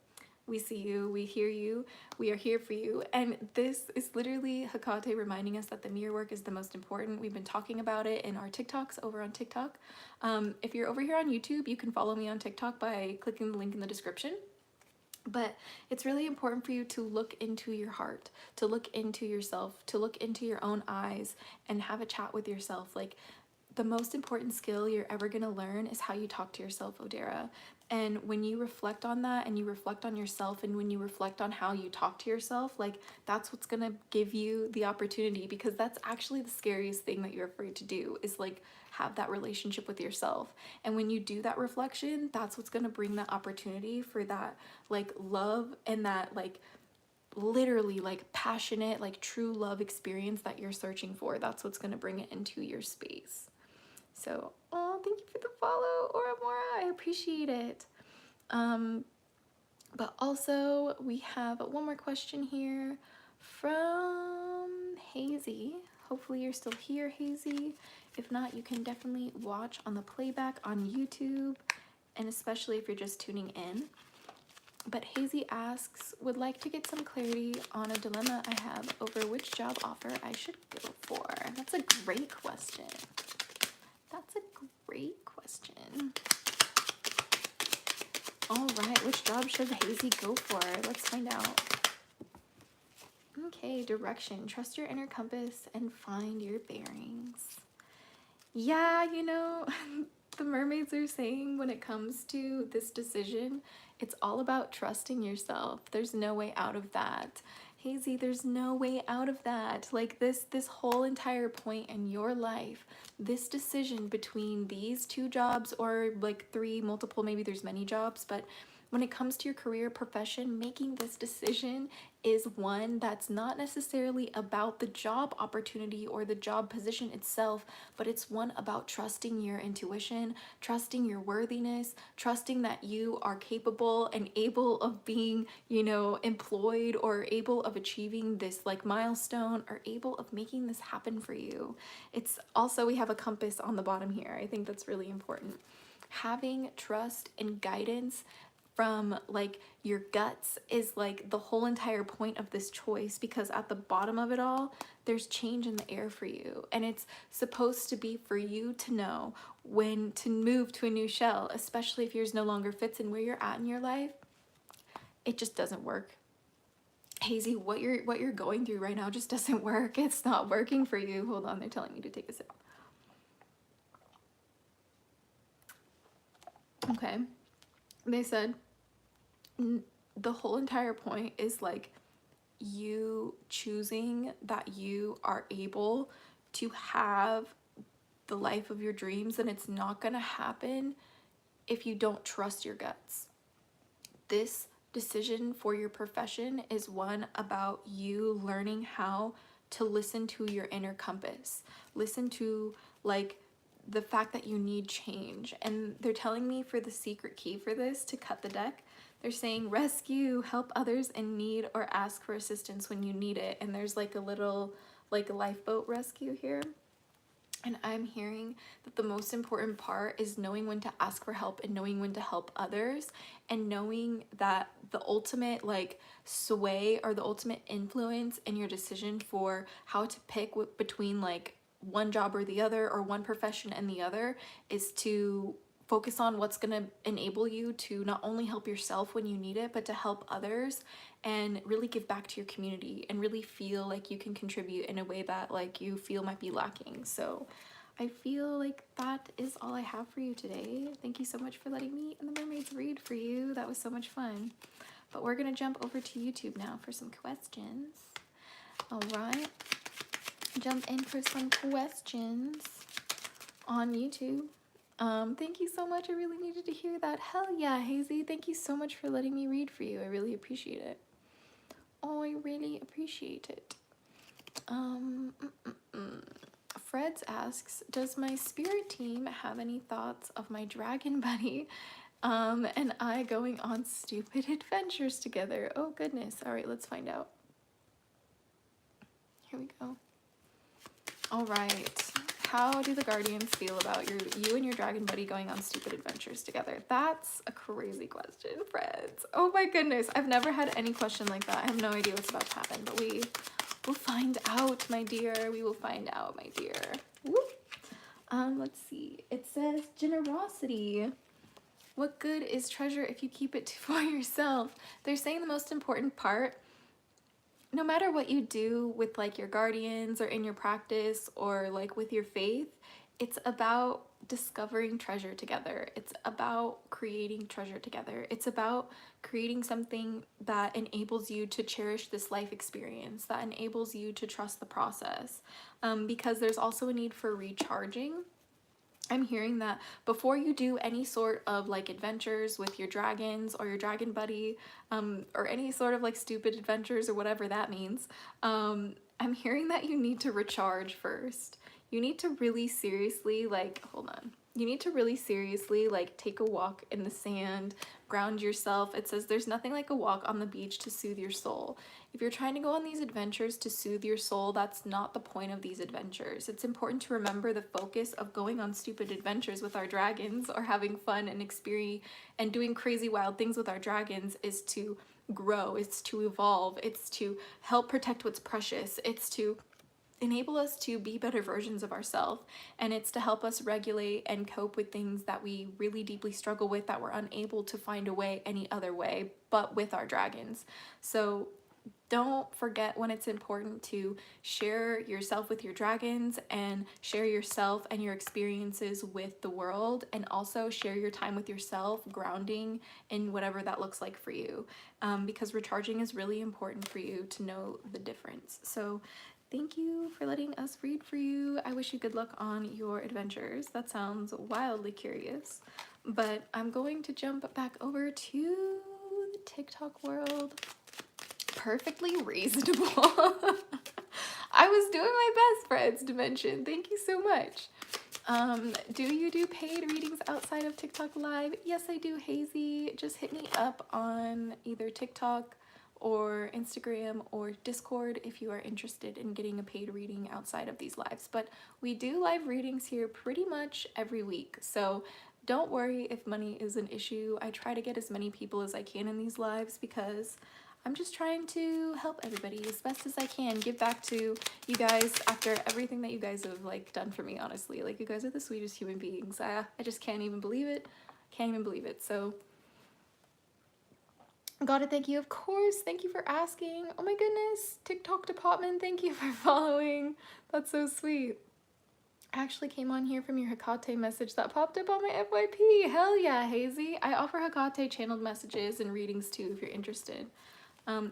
We see you, we hear you, we are here for you. And this is literally Hecate reminding us that the mirror work is the most important. We've been talking about it in our TikToks over on TikTok. If you're over here on YouTube, you can follow me on TikTok by clicking the link in the description. But it's really important for you to look into your heart, to look into yourself, to look into your own eyes and have a chat with yourself. Like the most important skill you're ever going to learn is how you talk to yourself, Odera. And when you reflect on that and you reflect on yourself and when you reflect on how you talk to yourself, like that's what's going to give you the opportunity, because that's actually the scariest thing that you're afraid to do is like have that relationship with yourself. And when you do that reflection, that's what's going to bring that opportunity for that like love and that like literally like passionate, like true love experience that you're searching for. That's what's going to bring it into your space. So, oh, thank you for the follow, Oramora. I appreciate it. But also we have one more question here from Hazy. Hopefully you're still here, Hazy. If not, you can definitely watch on the playback on YouTube, and especially if you're just tuning in. But Hazy asks, would like to get some clarity on a dilemma I have over which job offer I should go for. That's a great question. That's a great question. All right, which job should Hazy go for? Let's find out. Okay, direction. Trust your inner compass and find your bearings. Yeah, you know, the mermaids are saying when it comes to this decision, it's all about trusting yourself. There's no way out of that. Hazy, there's no way out of that. Like this whole entire point in your life, this decision between these two jobs or like three, multiple, maybe there's many jobs, but when it comes to your career profession, making this decision is one that's not necessarily about the job opportunity or the job position itself, but it's one about trusting your intuition, trusting your worthiness, trusting that you are capable and able of being, you know, employed or able of achieving this like milestone or able of making this happen for you. It's also, we have a compass on the bottom here. I think that's really important. Having trust and guidance from like your guts is like the whole entire point of this choice, because at the bottom of it all there's change in the air for you, and it's supposed to be for you to know when to move to a new shell, especially if yours no longer fits in where you're at in your life. It just doesn't work. Hazy, what you're going through right now just doesn't work. It's not working for you. Hold on, they're telling me to take a sip. Okay, they said the whole entire point is like you choosing that you are able to have the life of your dreams, and it's not gonna happen if you don't trust your guts. This decision for your profession is one about you learning how to listen to your inner compass, listen to like the fact that you need change. And they're telling me for the secret key for this to cut the deck, they're saying rescue, help others in need, or ask for assistance when you need it. And there's like a little like lifeboat rescue here. And I'm hearing that the most important part is knowing when to ask for help and knowing when to help others, and knowing that the ultimate like sway or the ultimate influence in your decision for how to pick between like one job or the other, or one profession and the other, is to focus on what's going to enable you to not only help yourself when you need it, but to help others and really give back to your community and really feel like you can contribute in a way that like you feel might be lacking. So I feel like that is all I have for you today. Thank you so much for letting me and the mermaids read for you. That was so much fun. But we're going to jump over to YouTube now for some questions. All right. Jump in for some questions on YouTube. Thank you so much. I really needed to hear that. Hell yeah, Hazy. Thank you so much for letting me read for you. I really appreciate it. Oh, I really appreciate it. Freds asks, does my spirit team have any thoughts of my dragon buddy and I going on stupid adventures together? Oh goodness. All right, let's find out. Here we go. All right. How do the guardians feel about you and your dragon buddy going on stupid adventures together? That's a crazy question, friends. Oh my goodness. I've never had any question like that. I have no idea what's about to happen, but we will find out, my dear. We will find out, my dear. Whoop. Let's see. It says generosity. What good is treasure if you keep it for yourself? They're saying the most important part, no matter what you do with like your guardians or in your practice or like with your faith, it's about discovering treasure together. It's about creating treasure together. It's about creating something that enables you to cherish this life experience, that enables you to trust the process, because there's also a need for recharging. I'm hearing that before you do any sort of like adventures with your dragons or your dragon buddy, or any sort of like stupid adventures or whatever that means, I'm hearing that you need to recharge first. You need to really seriously you need to really seriously like take a walk in the sand, ground yourself. It says there's nothing like a walk on the beach to soothe your soul. If you're trying to go on these adventures to soothe your soul, that's not the point of these adventures. It's important to remember the focus of going on stupid adventures with our dragons or having fun and experience and doing crazy wild things with our dragons is to grow, it's to evolve, it's to help protect what's precious, it's to enable us to be better versions of ourselves, and it's to help us regulate and cope with things that we really deeply struggle with, that we're unable to find a way any other way but with our dragons. So don't forget when it's important to share yourself with your dragons and share yourself and your experiences with the world, and also share your time with yourself, grounding in whatever that looks like for you, because recharging is really important for you to know the difference. So thank you for letting us read for you. I wish you good luck on your adventures. That sounds wildly curious. But I'm going to jump back over to the TikTok world. Perfectly reasonable. I was doing my best, Fred's Dimension. Thank you so much. Do you do paid readings outside of TikTok Live? Yes, I do, Hazy. Just hit me up on either TikTok or Instagram or Discord if you are interested in getting a paid reading outside of these lives. But we do live readings here pretty much every week, so don't worry if money is an issue. I try to get as many people as I can in these lives because I'm just trying to help everybody as best as I can, give back to you guys after everything that you guys have like done for me. Honestly, like, you guys are the sweetest human beings. I just can't even believe it. So gotta thank you, of course. Thank you for asking. Oh my goodness, TikTok department, thank you for following. That's so sweet. I actually came on here from your Hecate message that popped up on my FYP. Hell yeah, Hazy. I offer Hecate channeled messages and readings too if you're interested.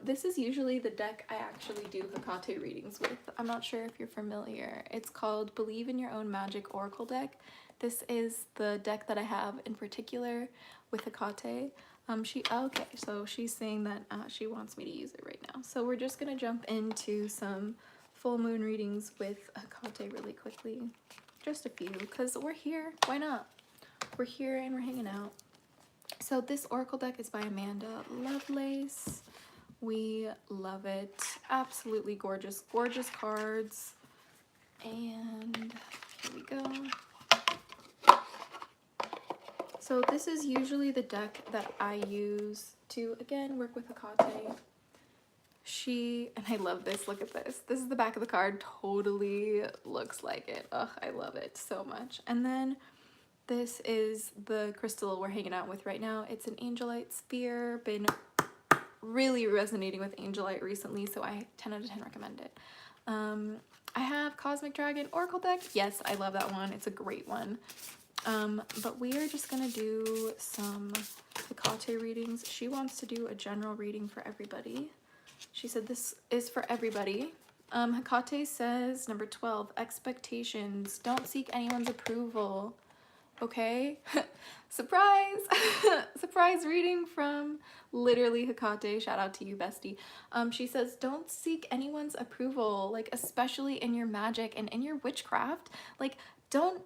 This is usually the deck I actually do Hecate readings with. I'm not sure if you're familiar. It's called Believe in Your Own Magic Oracle deck. This is the deck that I have in particular with Hecate. Okay, so she's saying that she wants me to use it right now. So we're just gonna jump into some full moon readings with Hecate really quickly. Just a few, because we're here, why not? We're here and we're hanging out. So this oracle deck is by Amanda Lovelace. We love it. Absolutely gorgeous, gorgeous cards. And here we go. So this is usually the deck that I use to, again, work with Hecate. And I love this, look at this. This is the back of the card, totally looks like it. Ugh, I love it so much. And then this is the crystal we're hanging out with right now. It's an Angelite sphere, been really resonating with Angelite recently, so I 10 out of 10 recommend it. I have Cosmic Dragon Oracle deck. Yes, I love that one. It's a great one. But we are just gonna do some Hecate readings. She wants to do a general reading for everybody. She said this is for everybody. Hecate says, number 12, expectations. Don't seek anyone's approval. Okay? Surprise! Surprise reading from literally Hecate. Shout out to you, bestie. She says, don't seek anyone's approval, like especially in your magic and in your witchcraft. Like, don't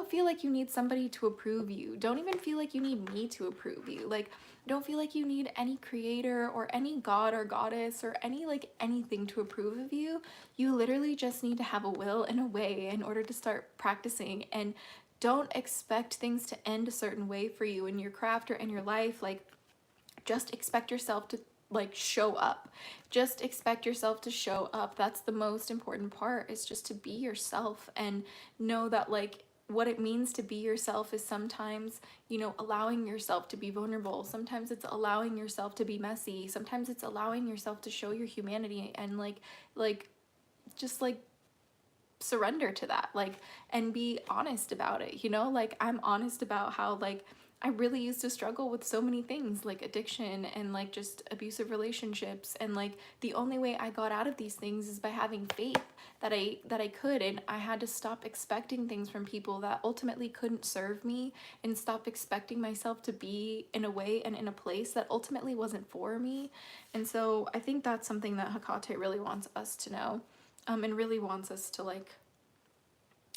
feel like you need somebody to approve you. Don't even feel like you need me to approve you. Like, don't feel like you need any creator or any god or goddess or anything to approve of you. You literally just need to have a will and a way in order to start practicing, and don't expect things to end a certain way for you in your craft or in your life. Like, just expect yourself to show up. Just expect yourself to show up. That's the most important part, is just to be yourself, and know that what it means to be yourself is sometimes, you know, allowing yourself to be vulnerable. Sometimes it's allowing yourself to be messy. Sometimes it's allowing yourself to show your humanity and just surrender to that, and be honest about it, you know? I'm honest about how I really used to struggle with so many things, like addiction and just abusive relationships, and the only way I got out of these things is by having faith that I could, and I had to stop expecting things from people that ultimately couldn't serve me, and stop expecting myself to be in a way and in a place that ultimately wasn't for me. And so I think that's something that Hecate really wants us to know, and really wants us to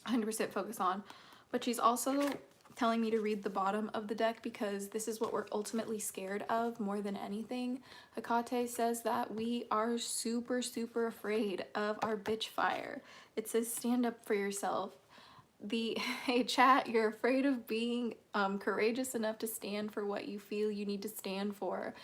100% focus on. But she's also telling me to read the bottom of the deck, because this is what we're ultimately scared of more than anything. Hecate says that we are super, super afraid of our bitch fire. It says, stand up for yourself. Hey chat, you're afraid of being courageous enough to stand for what you feel you need to stand for.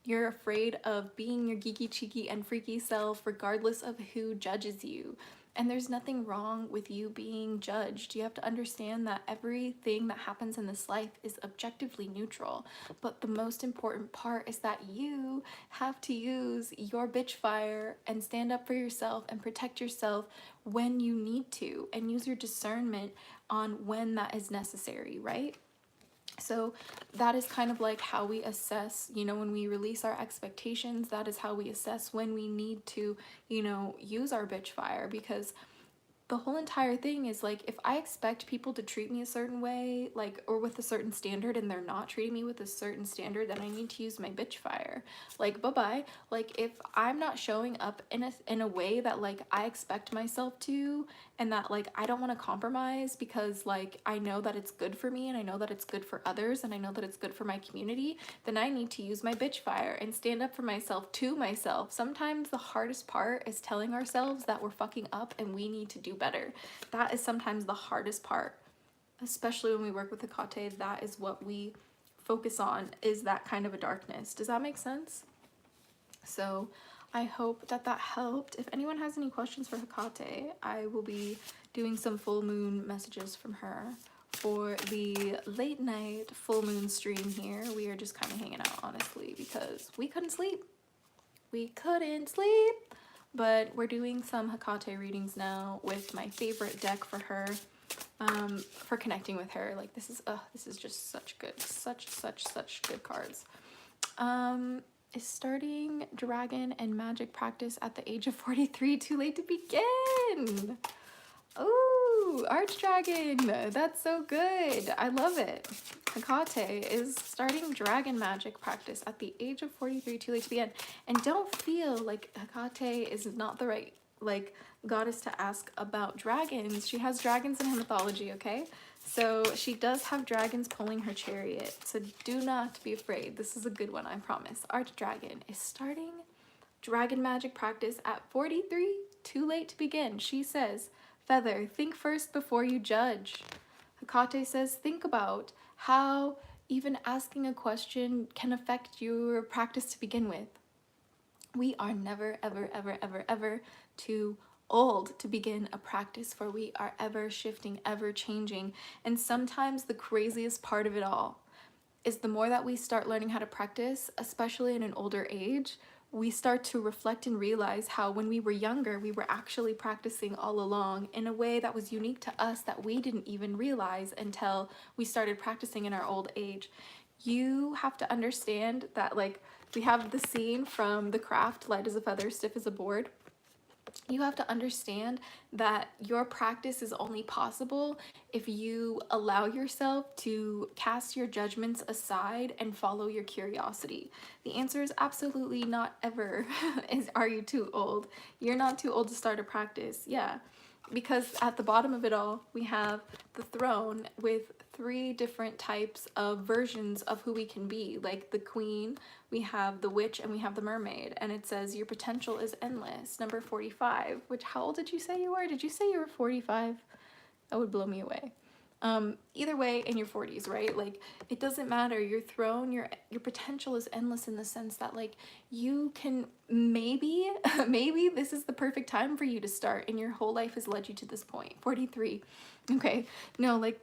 You're afraid of being your geeky, cheeky, and freaky self regardless of who judges you. And there's nothing wrong with you being judged. You have to understand that everything that happens in this life is objectively neutral. But the most important part is that you have to use your bitch fire and stand up for yourself and protect yourself when you need to, and use your discernment on when that is necessary, right? So that is kind of how we assess, you know, when we release our expectations, that is how we assess when we need to, you know, use our bitch fire. Because the whole entire thing is if I expect people to treat me a certain way, or with a certain standard, and they're not treating me with a certain standard, then I need to use my bitch fire. Bye-bye. If I'm not showing up in a way that I expect myself to, and that I don't want to compromise, because I know that it's good for me, and I know that it's good for others, and I know that it's good for my community, then I need to use my bitch fire and stand up for myself to myself. Sometimes the hardest part is telling ourselves that we're fucking up and we need to do better. That is sometimes the hardest part, especially when we work with Hecate. That is what we focus on, is that kind of a darkness. Does that make sense? So I hope that helped. If anyone has any questions for Hecate, I will be doing some full moon messages from her for the late night full moon stream here. We are just kind of hanging out, honestly, because we couldn't sleep. But we're doing some Hecate readings now with my favorite deck for her, for connecting with her. This is just such good cards. Is starting dragon and magic practice at the age of 43 too late to begin? Ooh, Woo! Archdragon! That's so good. I love it. Hecate is starting dragon magic practice at the age of 43, too late to begin. And don't feel like Hecate is not the right, like, goddess to ask about dragons. She has dragons in her mythology, okay? So she does have dragons pulling her chariot. So do not be afraid. This is a good one, I promise. Archdragon is starting dragon magic practice at 43, too late to begin. She says, Feather, think first before you judge. Hecate says, think about how even asking a question can affect your practice to begin with. We are never, ever, ever, ever, ever too old to begin a practice, for we are ever shifting, ever changing. And sometimes the craziest part of it all is the more that we start learning how to practice, especially in an older age, we start to reflect and realize how when we were younger, we were actually practicing all along in a way that was unique to us that we didn't even realize until we started practicing in our old age. You have to understand that, like, we have the scene from The Craft, light as a feather, stiff as a board. You have to understand that your practice is only possible if you allow yourself to cast your judgments aside and follow your curiosity. The answer is absolutely not ever. Are you too old? You're not too old to start a practice. Yeah. Because at the bottom of it all, we have the throne with 3 different types of versions of who we can be. Like the queen, we have the witch, and we have the mermaid. And it says your potential is endless. Number 45, which, how old did you say you were? Did you say you were 45? That would blow me away. Either way, in your 40s, right? Like, it doesn't matter. Your throne, your potential is endless in the sense that, like, you can maybe this is the perfect time for you to start, and your whole life has led you to this point. 43. Okay. No, like,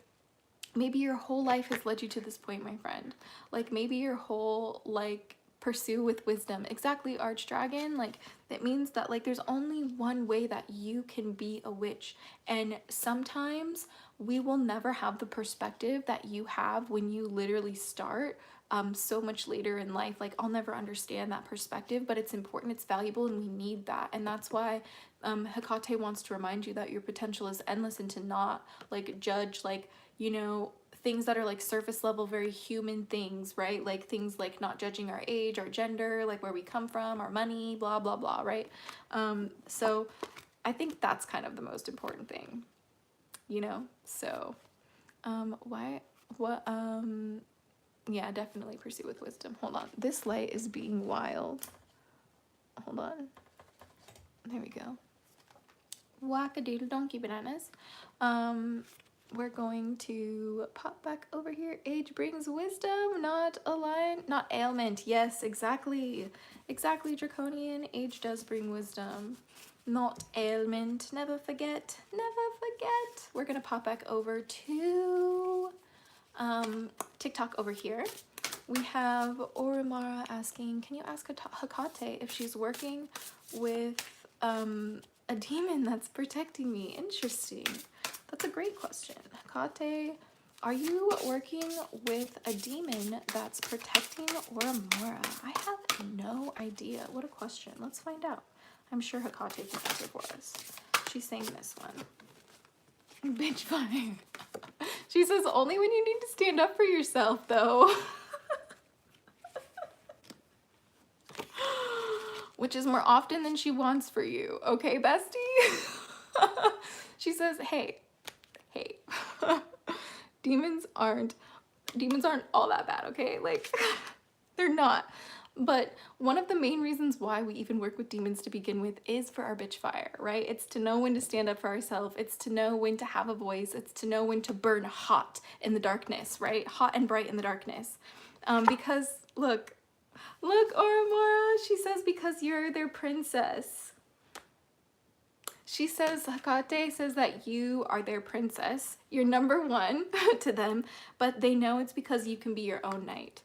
maybe your whole life has led you to this point, my friend. Like, maybe your whole, like, pursue with wisdom. Exactly, Archdragon. Like, that means that, like, there's only one way that you can be a witch. And sometimes we will never have the perspective that you have when you literally start so much later in life. Like, I'll never understand that perspective, but it's important, it's valuable, and we need that. And that's why Hecate wants to remind you that your potential is endless, and to not, like, judge, like, you know, things that are like surface level, very human things, right? Like things like not judging our age, our gender, like where we come from, our money, blah, blah, blah, right? So I think that's kind of the most important thing, you know? So, yeah, definitely pursue with wisdom. Hold on. This light is being wild. Hold on. There we go. Wackadoodle donkey bananas. We're going to pop back over here. Age brings wisdom, not ailment. Yes, exactly. Exactly, Draconian. Age does bring wisdom, not ailment. Never forget. Never forget. We're going to pop back over to TikTok over here. We have Oromara asking, can you ask Hecate if she's working with a demon that's protecting me? Interesting. That's a great question. Hecate, are you working with a demon that's protecting Oromara? I have no idea. What a question. Let's find out. I'm sure Hecate can answer for us. She's saying this one. Bitch fine. She says only when you need to stand up for yourself, though. Which is more often than she wants for you. Okay, bestie? She says, hey, demons aren't all that bad, okay? Like, they're not. But one of the main reasons why we even work with demons to begin with is for our bitch fire, right? It's to know when to stand up for ourselves. It's to know when to have a voice. It's to know when to burn hot in the darkness, right? Hot and bright in the darkness. Because, look, Oromora, she says because you're their princess. She says, Hecate says that you are their princess. You're number one to them, but they know it's because you can be your own knight.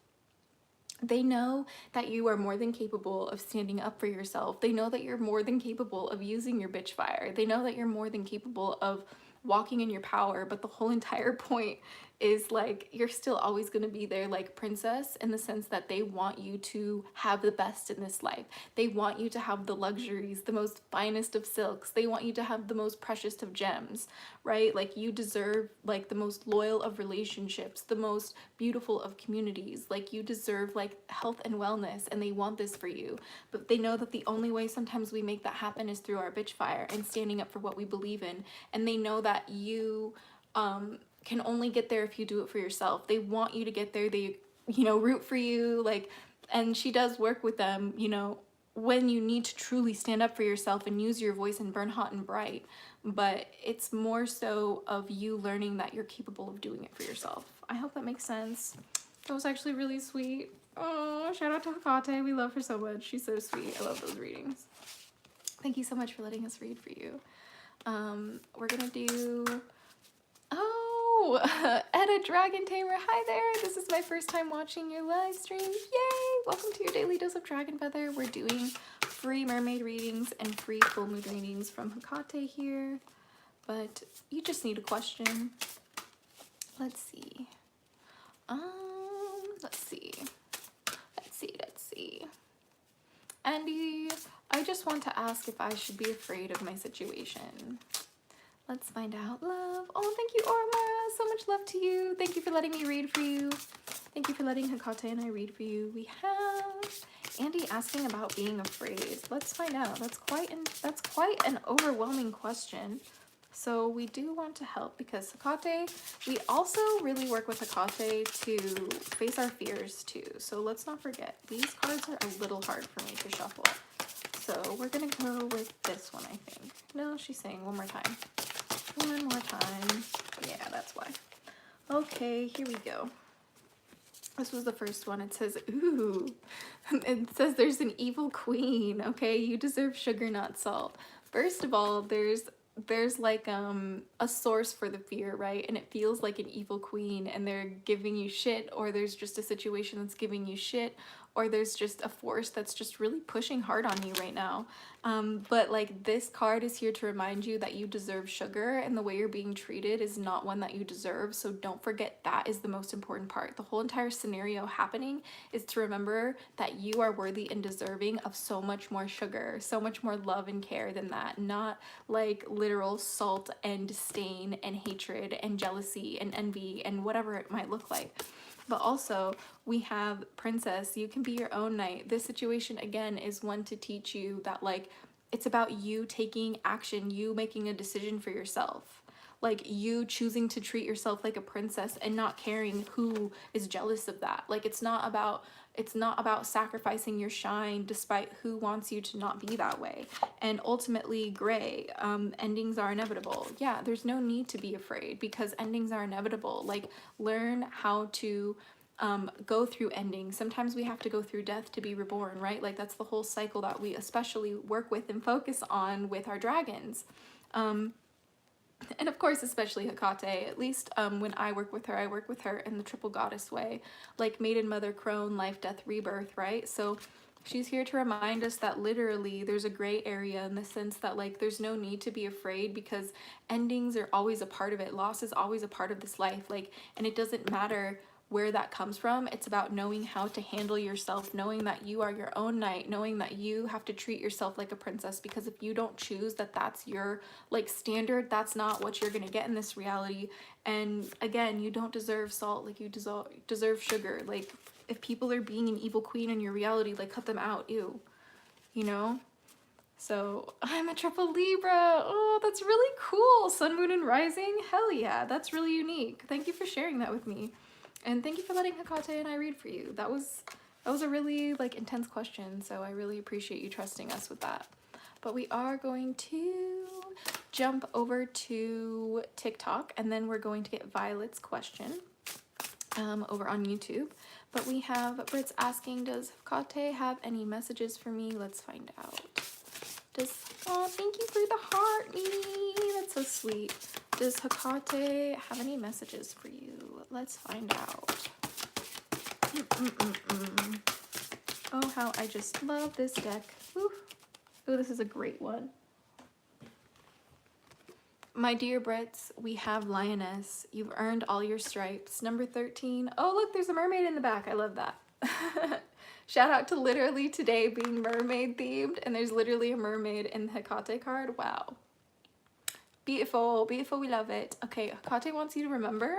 They know that you are more than capable of standing up for yourself. They know that you're more than capable of using your bitch fire. They know that you're more than capable of walking in your power, but the whole entire point is like you're still always going to be their like princess, in the sense that they want you to have the best in this life. They want you to have the luxuries, the most finest of silks. They want you to have the most precious of gems, right? Like you deserve like the most loyal of relationships, the most beautiful of communities. Like you deserve like health and wellness, and they want this for you. But they know that the only way sometimes we make that happen is through our bitch fire and standing up for what we believe in. And they know that you can only get there if you do it for yourself. They want you to get there. They, you know, root for you, like, and she does work with them, you know, when you need to truly stand up for yourself and use your voice and burn hot and bright. But it's more so of you learning that you're capable of doing it for yourself. I hope that makes sense. That was actually really sweet. Oh, shout out to Hecate. We love her so much. She's so sweet. I love those readings. Thank you so much for letting us read for you. We're gonna do... Oh, Edda Dragon Tamer, hi there. This is my first time watching your live stream. Yay! Welcome to your daily dose of Dragonfeather. We're doing free mermaid readings and free full moon readings from Hecate here. But you just need a question. Let's see. Let's see. Andy, I just want to ask if I should be afraid of my situation. Let's find out. Love. Oh, thank you, Orma. So much love to you. Thank you for letting me read for you. Thank you for letting Hecate and I read for you. We have Andy asking about being afraid. Let's find out. That's quite an overwhelming question. So we do want to help, because Hecate, we also really work with Hecate to face our fears too. So let's not forget, these cards are a little hard for me to shuffle. So we're gonna go with this one, I think. No, she's saying one more time. One more time. Yeah, that's why. Okay, here we go. This was the first one. It says, ooh. It says there's an evil queen. Okay, you deserve sugar, not salt. First of all, there's like a source for the fear, right? And it feels like an evil queen and they're giving you shit, or there's just a situation that's giving you shit, or there's just a force that's just really pushing hard on you right now. But like this card is here to remind you that you deserve sugar, and the way you're being treated is not one that you deserve. So don't forget, that is the most important part. The whole entire scenario happening is to remember that you are worthy and deserving of so much more sugar, so much more love and care than that. Not like literal salt and disdain and hatred and jealousy and envy and whatever it might look like. But also, we have Princess, you can be your own knight. This situation, again, is one to teach you that, like, it's about you taking action, you making a decision for yourself. Like, you choosing to treat yourself like a princess and not caring who is jealous of that. Like, it's not about sacrificing your shine despite who wants you to not be that way. And ultimately, Gray, endings are inevitable. Yeah, there's no need to be afraid because endings are inevitable. Like, learn how to go through endings. Sometimes we have to go through death to be reborn, right? Like, that's the whole cycle that we especially work with and focus on with our dragons. And of course, especially Hecate, at least when I work with her in the triple goddess way, like maiden, mother, crone, life, death, rebirth, right? So she's here to remind us that literally there's a gray area in the sense that, like, there's no need to be afraid because endings are always a part of it. Loss is always a part of this life, like, and it doesn't matter where that comes from. It's about knowing how to handle yourself, knowing that you are your own knight, knowing that you have to treat yourself like a princess, because if you don't choose that that's your like standard, that's not what you're gonna get in this reality. And again, you don't deserve salt, like you deserve sugar. Like, if people are being an evil queen in your reality, like, cut them out. Ew, you know? So I'm a triple Libra. Oh, that's really cool. Sun, moon, and rising. Hell yeah, that's really unique. Thank you for sharing that with me. And thank you for letting Hecate and I read for you. That was a really like intense question, so I really appreciate you trusting us with that. But we are going to jump over to TikTok, and then we're going to get Violet's question over on YouTube. But we have Brits asking, does Hecate have any messages for me? Let's find out. Oh, thank you for the heart, Mimi. That's so sweet. Does Hecate have any messages for you? Let's find out. Oh, how I just love this deck. Ooh, this is a great one. My dear Brits, we have Lioness. You've earned all your stripes. Number 13. Oh, look, there's a mermaid in the back. I love that. Shout out to literally today being mermaid themed, and there's literally a mermaid in the Hecate card. Wow. Beautiful, beautiful, we love it. Okay, Hecate wants you to remember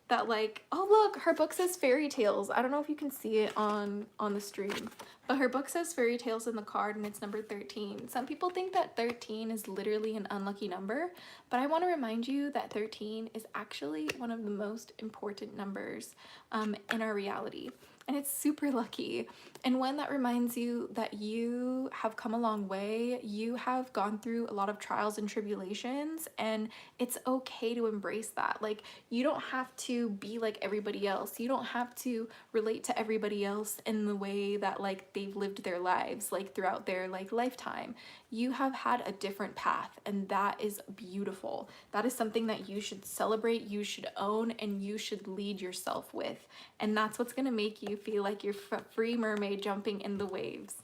that, like, oh look, her book says fairy tales. I don't know if you can see it on the stream, but her book says fairy tales in the card, and it's number 13. Some people think that 13 is literally an unlucky number, but I want to remind you that 13 is actually one of the most important numbers in our reality. And it's super lucky. And one that reminds you that you have come a long way. You have gone through a lot of trials and tribulations, and it's okay to embrace that. Like, you don't have to be like everybody else. You don't have to relate to everybody else in the way that, like, they've lived their lives, like, throughout their, like, lifetime. You have had a different path, and that is beautiful. That is something that you should celebrate, you should own, and you should lead yourself with. And that's what's gonna make you feel like you're free mermaid jumping in the waves,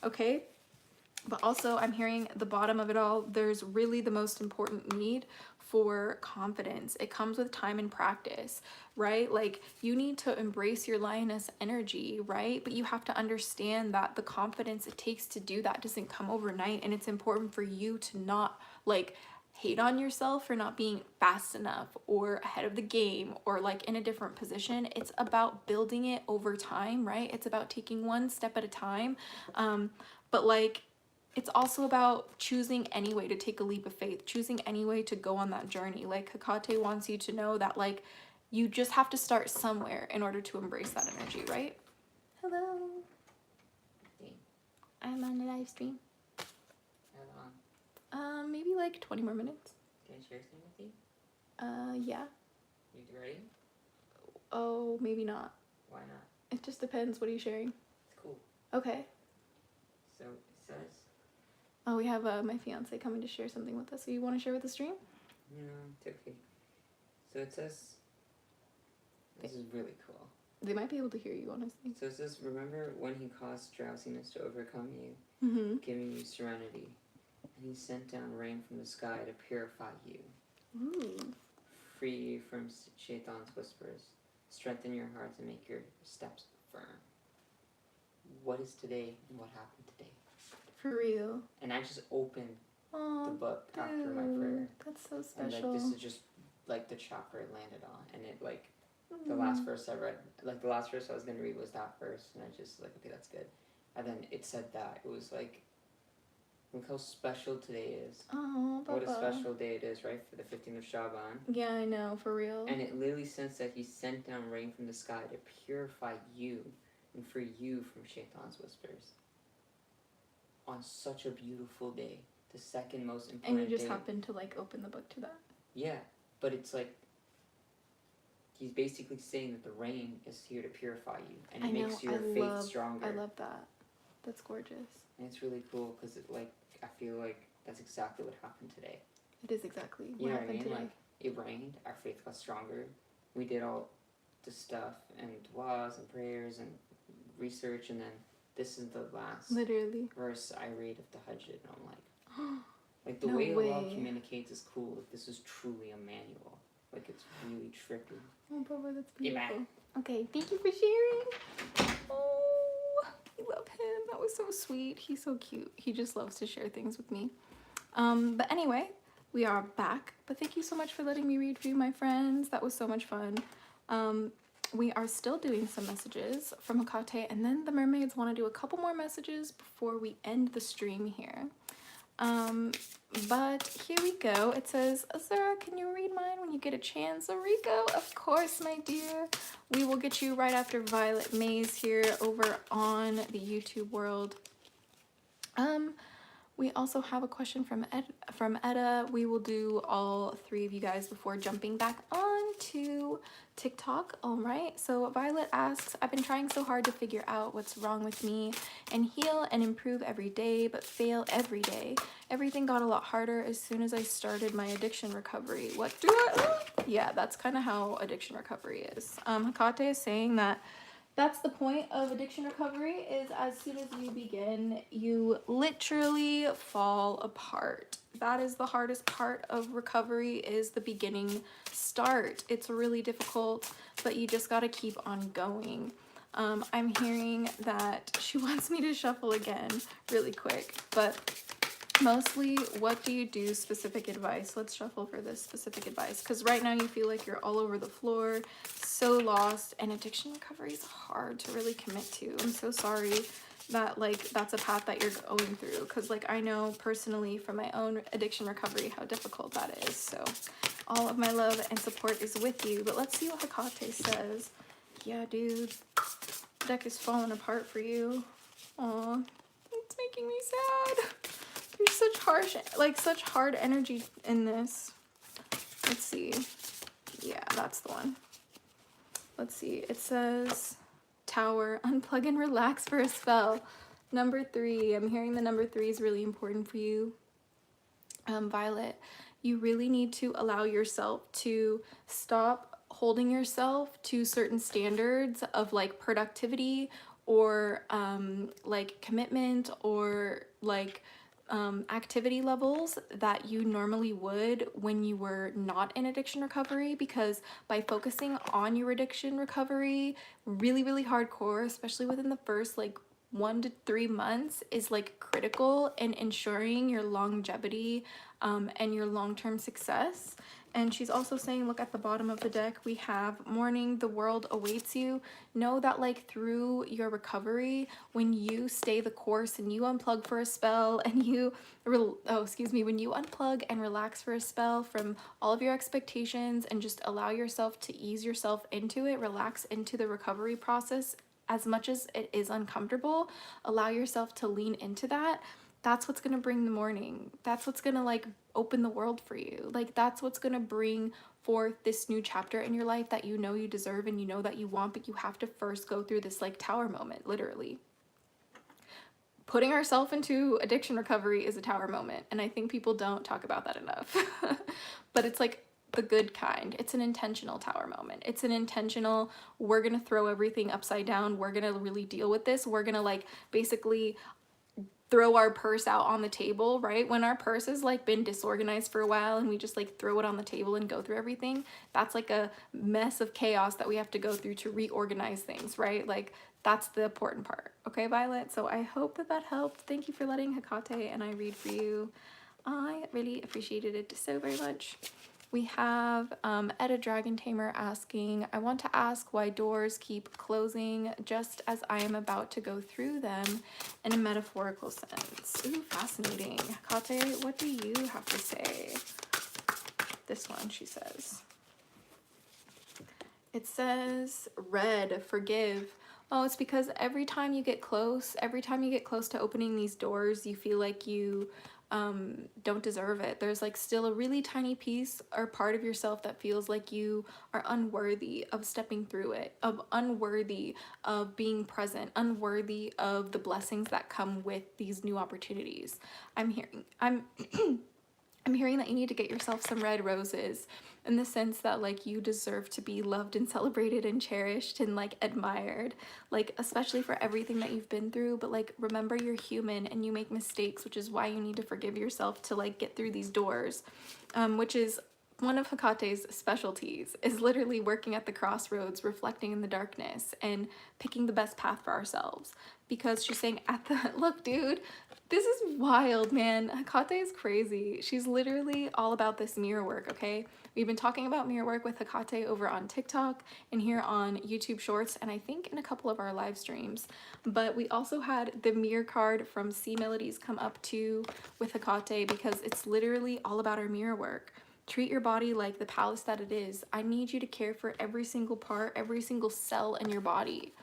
okay? But also, I'm hearing at the bottom of it all, there's really the most important need for confidence. It comes with time and practice, right? Like, you need to embrace your lioness energy, right? But you have to understand that the confidence it takes to do that doesn't come overnight, and it's important for you to not, like, hate on yourself for not being fast enough or ahead of the game or, like, in a different position. It's about building it over time, right? It's about taking one step at a time. But, like, it's also about choosing anyway to take a leap of faith, choosing anyway to go on that journey. Like, Hecate wants you to know that, like, you just have to start somewhere in order to embrace that energy, right? Hello. I'm on a live stream. How long? Maybe like 20 more minutes. Can I share something with you? Yeah. You ready? Oh, maybe not. Why not? It just depends. What are you sharing? It's cool. Okay. So it says... Oh, we have my fiance coming to share something with us. So you want to share with the stream? No, it's okay. So it says... This is really cool. They might be able to hear you, honestly. So it says, remember when he caused drowsiness to overcome you, giving you serenity, and he sent down rain from the sky to purify you. Ooh. Free you from Shaitan's whispers, strengthen your hearts and make your steps firm. What is today and what happened today? For real. And I just opened the book after my prayer. That's so special. And, like, this is just, like, the chapter it landed on. And it, like, the last verse I read, like, the last verse I was going to read was that verse. And I just, like, okay, that's good. And then it said that. It was, like, look how special today is. Oh, Papa. What a special day it is, right? For the 15th of Shaban. Yeah, I know, for real. And it literally says that he sent down rain from the sky to purify you and free you from Shaitan's whispers. On such a beautiful day. The second most important day. And you just happened to, like, open the book to that. Yeah, but it's like, he's basically saying that the rain is here to purify you. And it makes your faith stronger. I love that. That's gorgeous. And it's really cool because, like, I feel like that's exactly what happened today. It is exactly what happened today. Like, it rained, our faith got stronger. We did all the stuff and du'as and prayers and research, and then this is the last verse I read of the Hajj, and I'm like, the way Allah communicates is cool. Like, this is truly a manual. Like, it's really trippy. Oh, Papa, that's beautiful. Yeah. Okay, thank you for sharing. Oh, I love him. That was so sweet. He's so cute. He just loves to share things with me. But anyway, we are back. But thank you so much for letting me read for you, my friends. That was so much fun. We are still doing some messages from Hecate, and then the mermaids want to do a couple more messages before we end the stream here. But here we go. It says, Azura, can you read mine when you get a chance? Rico, of course, my dear. We will get you right after Violet Maze here over on the YouTube world. We also have a question from Etta. We will do all three of you guys before jumping back on to TikTok. All right, so Violet asks, I've been trying so hard to figure out what's wrong with me and heal and improve every day, but fail every day. Everything got a lot harder as soon as I started my addiction recovery. What do I... Yeah, that's kind of how addiction recovery is. Hecate is saying that that's the point of addiction recovery, is as soon as you begin, you literally fall apart. That is the hardest part of recovery, is the beginning start. It's really difficult, but you just got to keep on going. I'm hearing that she wants me to shuffle again really quick, but mostly, what do you do? Specific advice. Let's shuffle for this specific advice, because right now you feel like you're all over the floor, so lost, and addiction recovery is hard to really commit to. I'm so sorry that like that's a path that you're going through, because like I know personally from my own addiction recovery how difficult that is. So all of my love and support is with you. But let's see what Hecate says. Yeah, dude, the deck is falling apart for you. Aw, it's making me sad. There's such harsh, like such hard energy in this. Let's see. Yeah, that's the one. Let's see. It says Tower, unplug and relax for a spell. Number 3. I'm hearing the number 3 is really important for you. Violet, you really need to allow yourself to stop holding yourself to certain standards of like productivity or like commitment or like activity levels that you normally would when you were not in addiction recovery, because by focusing on your addiction recovery really hardcore, especially within the first like 1 to 3 months, is like critical in ensuring your longevity and your long-term success. And she's also saying, look at the bottom of the deck, we have Morning, the world awaits you. Know that like through your recovery, when you stay the course and you unplug for a spell and you, when you unplug and relax for a spell from all of your expectations and just allow yourself to ease yourself into it, relax into the recovery process as much as it is uncomfortable, allow yourself to lean into that. That's what's gonna bring the morning. That's what's gonna like open the world for you. Like that's what's gonna bring forth this new chapter in your life that you know you deserve and you know that you want, but you have to first go through this like tower moment, literally. Putting ourselves into addiction recovery is a tower moment, and I think people don't talk about that enough. But it's like the good kind. It's an intentional tower moment. It's an intentional, we're gonna throw everything upside down, we're gonna really deal with this, we're gonna like basically throw our purse out on the table, right? When our purse has like been disorganized for a while and we just like throw it on the table and go through everything, that's like a mess of chaos that we have to go through to reorganize things, right? Like that's the important part. Okay, Violet? So I hope that that helped. Thank you for letting Hecate and I read for you. I really appreciated it so very much. We have Edda Dragon Tamer asking, I want to ask why doors keep closing just as I am about to go through them in a metaphorical sense. Ooh, fascinating. Hecate, what do you have to say? This one, she says. It says, red, forgive. Oh, it's because every time you get close to opening these doors, you feel like you don't deserve it. There's like still a really tiny piece or part of yourself that feels like you are unworthy of stepping through it, of unworthy of being present, unworthy of the blessings that come with these new opportunities. I'm hearing that you need to get yourself some red roses, in the sense that like you deserve to be loved and celebrated and cherished and like admired, like especially for everything that you've been through. But like remember, you're human and you make mistakes, which is why you need to forgive yourself to like get through these doors, which is one of Hecate's specialties, is literally working at the crossroads, reflecting in the darkness and picking the best path for ourselves. Because she's saying at the, look dude, this is wild, man. Hecate is crazy. She's literally all about this mirror work, okay? We've been talking about mirror work with Hecate over on TikTok and here on YouTube Shorts, and I think in a couple of our live streams. But we also had the mirror card from Sea Melodies come up too with Hecate, because it's literally all about our mirror work. Treat your body like the palace that it is. I need you to care for every single part, every single cell in your body.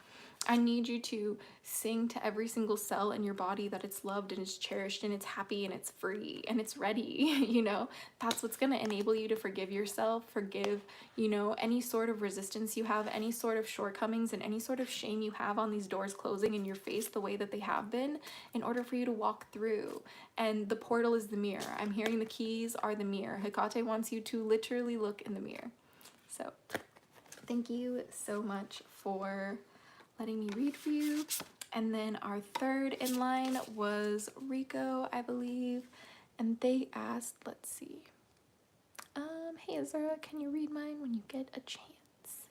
I need you to sing to every single cell in your body that it's loved and it's cherished and it's happy and it's free and it's ready, you know? That's what's gonna enable you to forgive yourself, forgive, you know, any sort of resistance you have, any sort of shortcomings and any sort of shame you have on these doors closing in your face the way that they have been, in order for you to walk through. And the portal is the mirror. I'm hearing the keys are the mirror. Hecate wants you to literally look in the mirror. So thank you so much for letting me read for you. And then our third in line was Rico, I believe. And they asked, let's see. Hey Azura, can you read mine when you get a chance?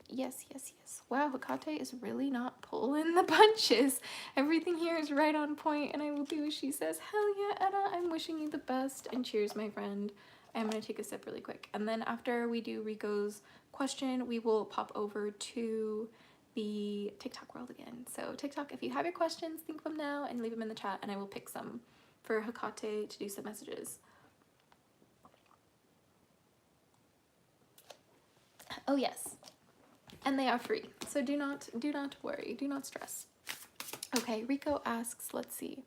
Yes, yes, yes. Wow, Hecate is really not pulling the punches. Everything here is right on point, and I will do as she says. Hell yeah, Edda, I'm wishing you the best, and cheers, my friend. I'm gonna take a sip really quick. And then after we do Rico's question, we will pop over to the TikTok world again. So TikTok, if you have your questions, think of them now and leave them in the chat, and I will pick some for Hecate to do some messages. Oh yes, and they are free, so do not worry, do not stress. Okay, Rico asks, let's see.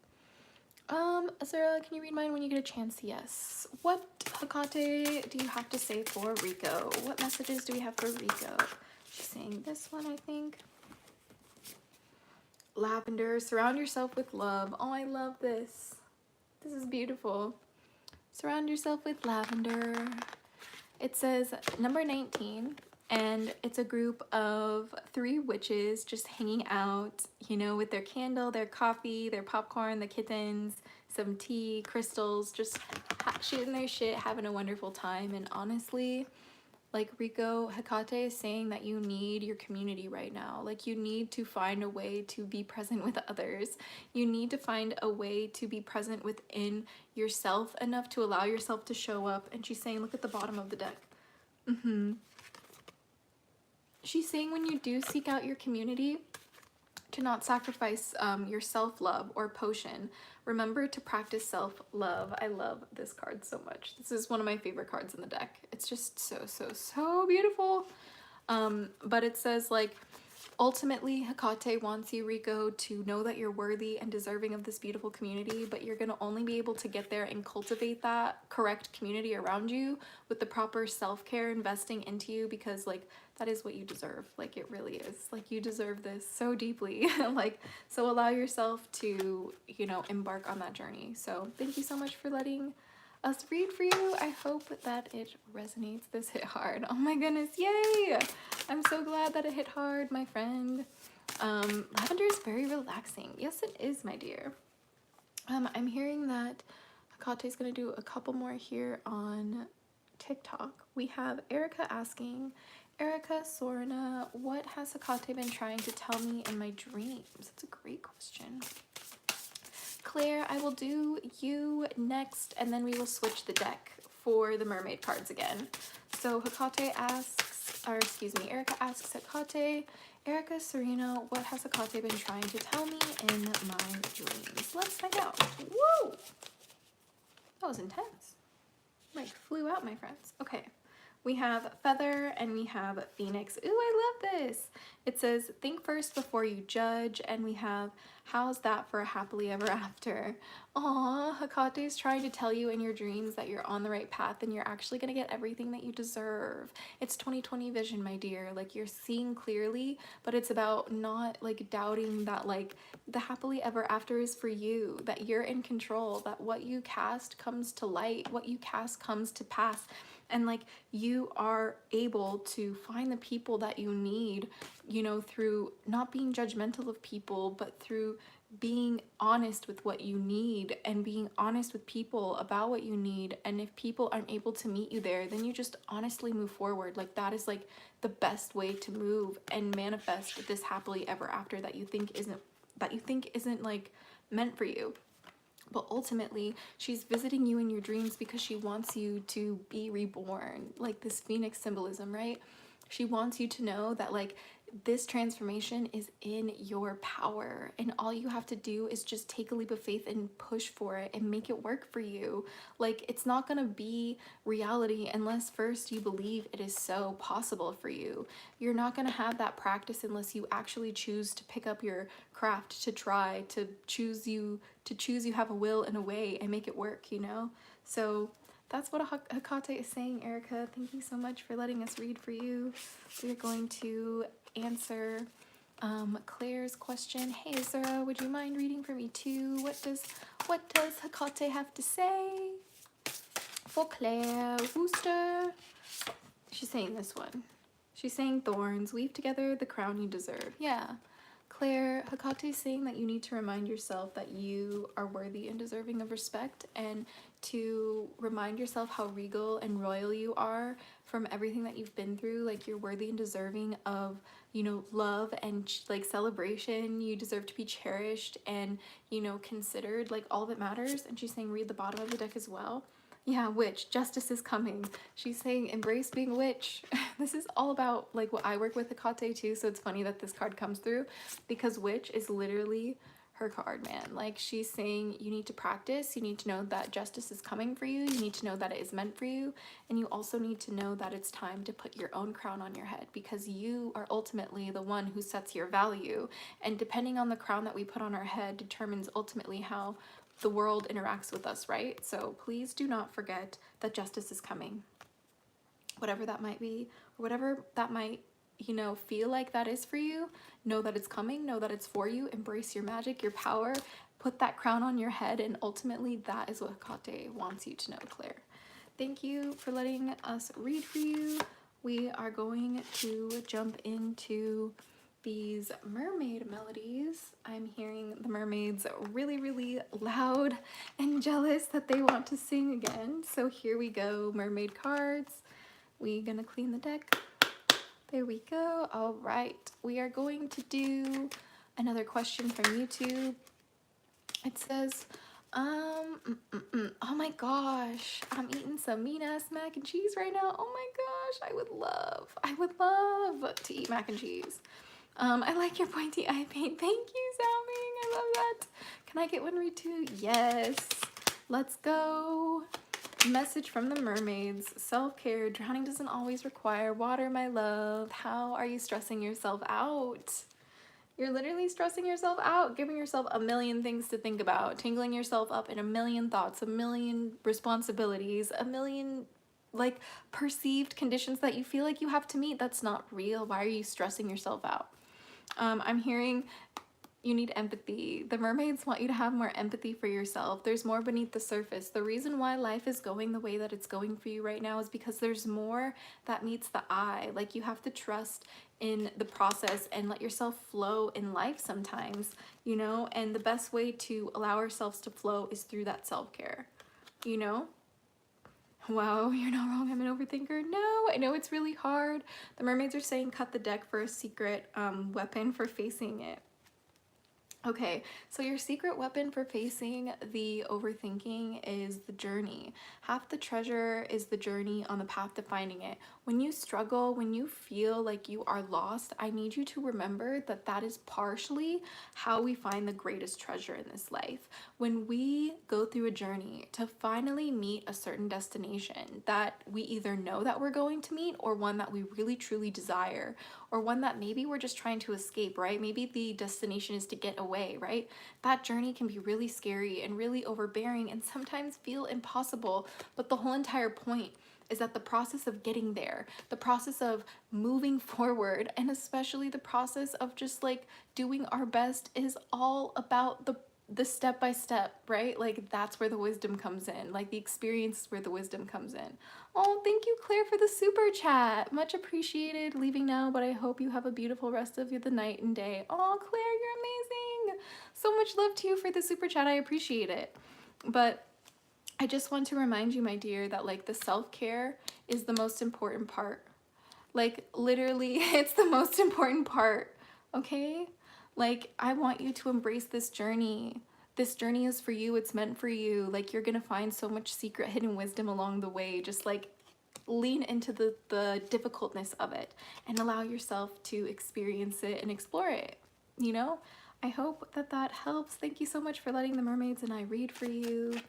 Azura, can you read mine when you get a chance? Yes. What, Hecate, do you have to say for Rico? What messages do we have for Rico? She's saying this one, I think. Lavender, surround yourself with love. Oh, I love this. This is beautiful. Surround yourself with lavender. It says number 19, and it's a group of 3 witches just hanging out, you know, with their candle, their coffee, their popcorn, the kittens, some tea, crystals, just shooting their shit, having a wonderful time. And honestly, like Rico, Hecate is saying that you need your community right now. Like you need to find a way to be present with others. You need to find a way to be present within yourself enough to allow yourself to show up. And she's saying, look at the bottom of the deck. She's saying when you do seek out your community, to not sacrifice your self-love or potion. Remember to practice self-love. I love this card so much. This is one of my favorite cards in the deck. It's just so beautiful. But it says, like, ultimately, Hecate wants you, Rico, to know that you're worthy and deserving of this beautiful community, but you're gonna only be able to get there and cultivate that correct community around you with the proper self-care investing into you, because, like, that is what you deserve. Like, it really is. Like, you deserve this so deeply. Like, so allow yourself to, you know, embark on that journey. So thank you so much for letting us read for you. I hope that it resonates. This hit hard. Oh my goodness, yay! I'm so glad that it hit hard, my friend. Lavender is very relaxing. Yes, it is, my dear. I'm hearing that Hecate is going to do a couple more here on TikTok. We have Erica asking, Erica Sorna, what has Hecate been trying to tell me in my dreams? That's a great question. Claire, I will do you next, and then we will switch the deck for the mermaid cards again. So Hecate asks, or excuse me, Erica asks Hecate, Erica Serena, what has Hecate been trying to tell me in my dreams? Let's find out. Woo! That was intense. Like, flew out, my friends. Okay. We have Feather and we have Phoenix. Ooh, I love this. It says, think first before you judge. And we have, how's that for a happily ever after? Aw, Hecate's trying to tell you in your dreams that you're on the right path and you're actually going to get everything that you deserve. It's 2020 vision, my dear. Like, you're seeing clearly, but it's about not, like, doubting that, like, the happily ever after is for you, that you're in control, that what you cast comes to light, what you cast comes to pass. And, like, you are able to find the people that you need, you know, through not being judgmental of people, but through being honest with what you need and being honest with people about what you need. And if people aren't able to meet you there, then you just honestly move forward. Like, that is, like, the best way to move and manifest this happily ever after that you think isn't like meant for you. But ultimately, she's visiting you in your dreams because she wants you to be reborn, like this phoenix symbolism, right? She wants you to know that, like, this transformation is in your power, and all you have to do is just take a leap of faith and push for it and make it work for you. Like, it's not gonna be reality unless first you believe it is so possible for you. You're not gonna have that practice unless you actually choose to pick up your craft, to try, to choose you have a will and a way and make it work, you know? So that's what Hecate is saying, Erica. Thank you so much for letting us read for you. We're going to answer Claire's question. Hey Azura, would you mind reading for me too? What does Hecate have to say? For Claire Wooster. She's saying this one. She's saying thorns, weave together the crown you deserve. Yeah. Claire, Hecate is saying that you need to remind yourself that you are worthy and deserving of respect, and to remind yourself how regal and royal you are from everything that you've been through. Like, you're worthy and deserving of, you know, love and like celebration. You deserve to be cherished and, you know, considered. Like, all that matters. And she's saying read the bottom of the deck as well. Yeah, witch, justice is coming. She's saying embrace being a witch. This is all about like what I work with Hecate too, so it's funny that this card comes through, because witch is literally her card, man. Like, she's saying you need to practice, you need to know that justice is coming for you, you need to know that it is meant for you, and you also need to know that it's time to put your own crown on your head, because you are ultimately the one who sets your value, and depending on the crown that we put on our head determines ultimately how the world interacts with us, right? So please do not forget that justice is coming. Whatever that might be, or whatever that might, you know, feel like that is for you, know that it's coming, know that it's for you, embrace your magic, your power, put that crown on your head, and ultimately that is what Hecate wants you to know, Claire. Thank you for letting us read for you. We are going to jump into these mermaid melodies. I'm hearing the mermaids really, really loud and jealous that they want to sing again. So here we go, mermaid cards. We're gonna clean the deck. There we go. All right, we are going to do another question from YouTube. It says, oh my gosh, I'm eating some mean ass mac and cheese right now. Oh my gosh, I would love to eat mac and cheese. I like your pointy eye paint. Thank you, Xiaoming. I love that. Can I get one read too? Yes. Let's go. Message from the mermaids. Self-care. Drowning doesn't always require water, my love. How are you stressing yourself out? You're literally stressing yourself out, giving yourself a million things to think about, tangling yourself up in a million thoughts, a million responsibilities, a million like perceived conditions that you feel like you have to meet. That's not real. Why are you stressing yourself out? I'm hearing you need empathy. The mermaids want you to have more empathy for yourself. There's more beneath the surface. The reason why life is going the way that it's going for you right now is because there's more that meets the eye. Like, you have to trust in the process and let yourself flow in life sometimes, you know? And the best way to allow ourselves to flow is through that self-care, you know? Wow, you're not wrong. I'm an overthinker. No, I know it's really hard. The mermaids are saying cut the deck for a secret weapon for facing it. Okay, so your secret weapon for facing the overthinking is the journey. Half the treasure is the journey on the path to finding it. When you struggle, when you feel like you are lost, I need you to remember that that is partially how we find the greatest treasure in this life. When we go through a journey to finally meet a certain destination that we either know that we're going to meet, or one that we really truly desire, or one that maybe we're just trying to escape, right? Maybe the destination is to get away, right? That journey can be really scary and really overbearing and sometimes feel impossible, but the whole entire point is that the process of getting there, the process of moving forward, and especially the process of just like doing our best is all about the step by step, right? Like, that's where the wisdom comes in. Like, the experience is where the wisdom comes in. Oh, thank you, Claire, for the super chat. Much appreciated. Leaving now, but I hope you have a beautiful rest of the night and day. Oh, Claire, you're amazing. So much love to you for the super chat. I appreciate it. But I just want to remind you, my dear, that like the self-care is the most important part. Like, literally, it's the most important part, okay? Like, I want you to embrace this journey. This journey is for you. It's meant for you. Like, you're gonna find so much secret hidden wisdom along the way. Just like lean into the difficultness of it and allow yourself to experience it and explore it, you know? I hope that that helps. Thank you so much for letting the mermaids and I read for you.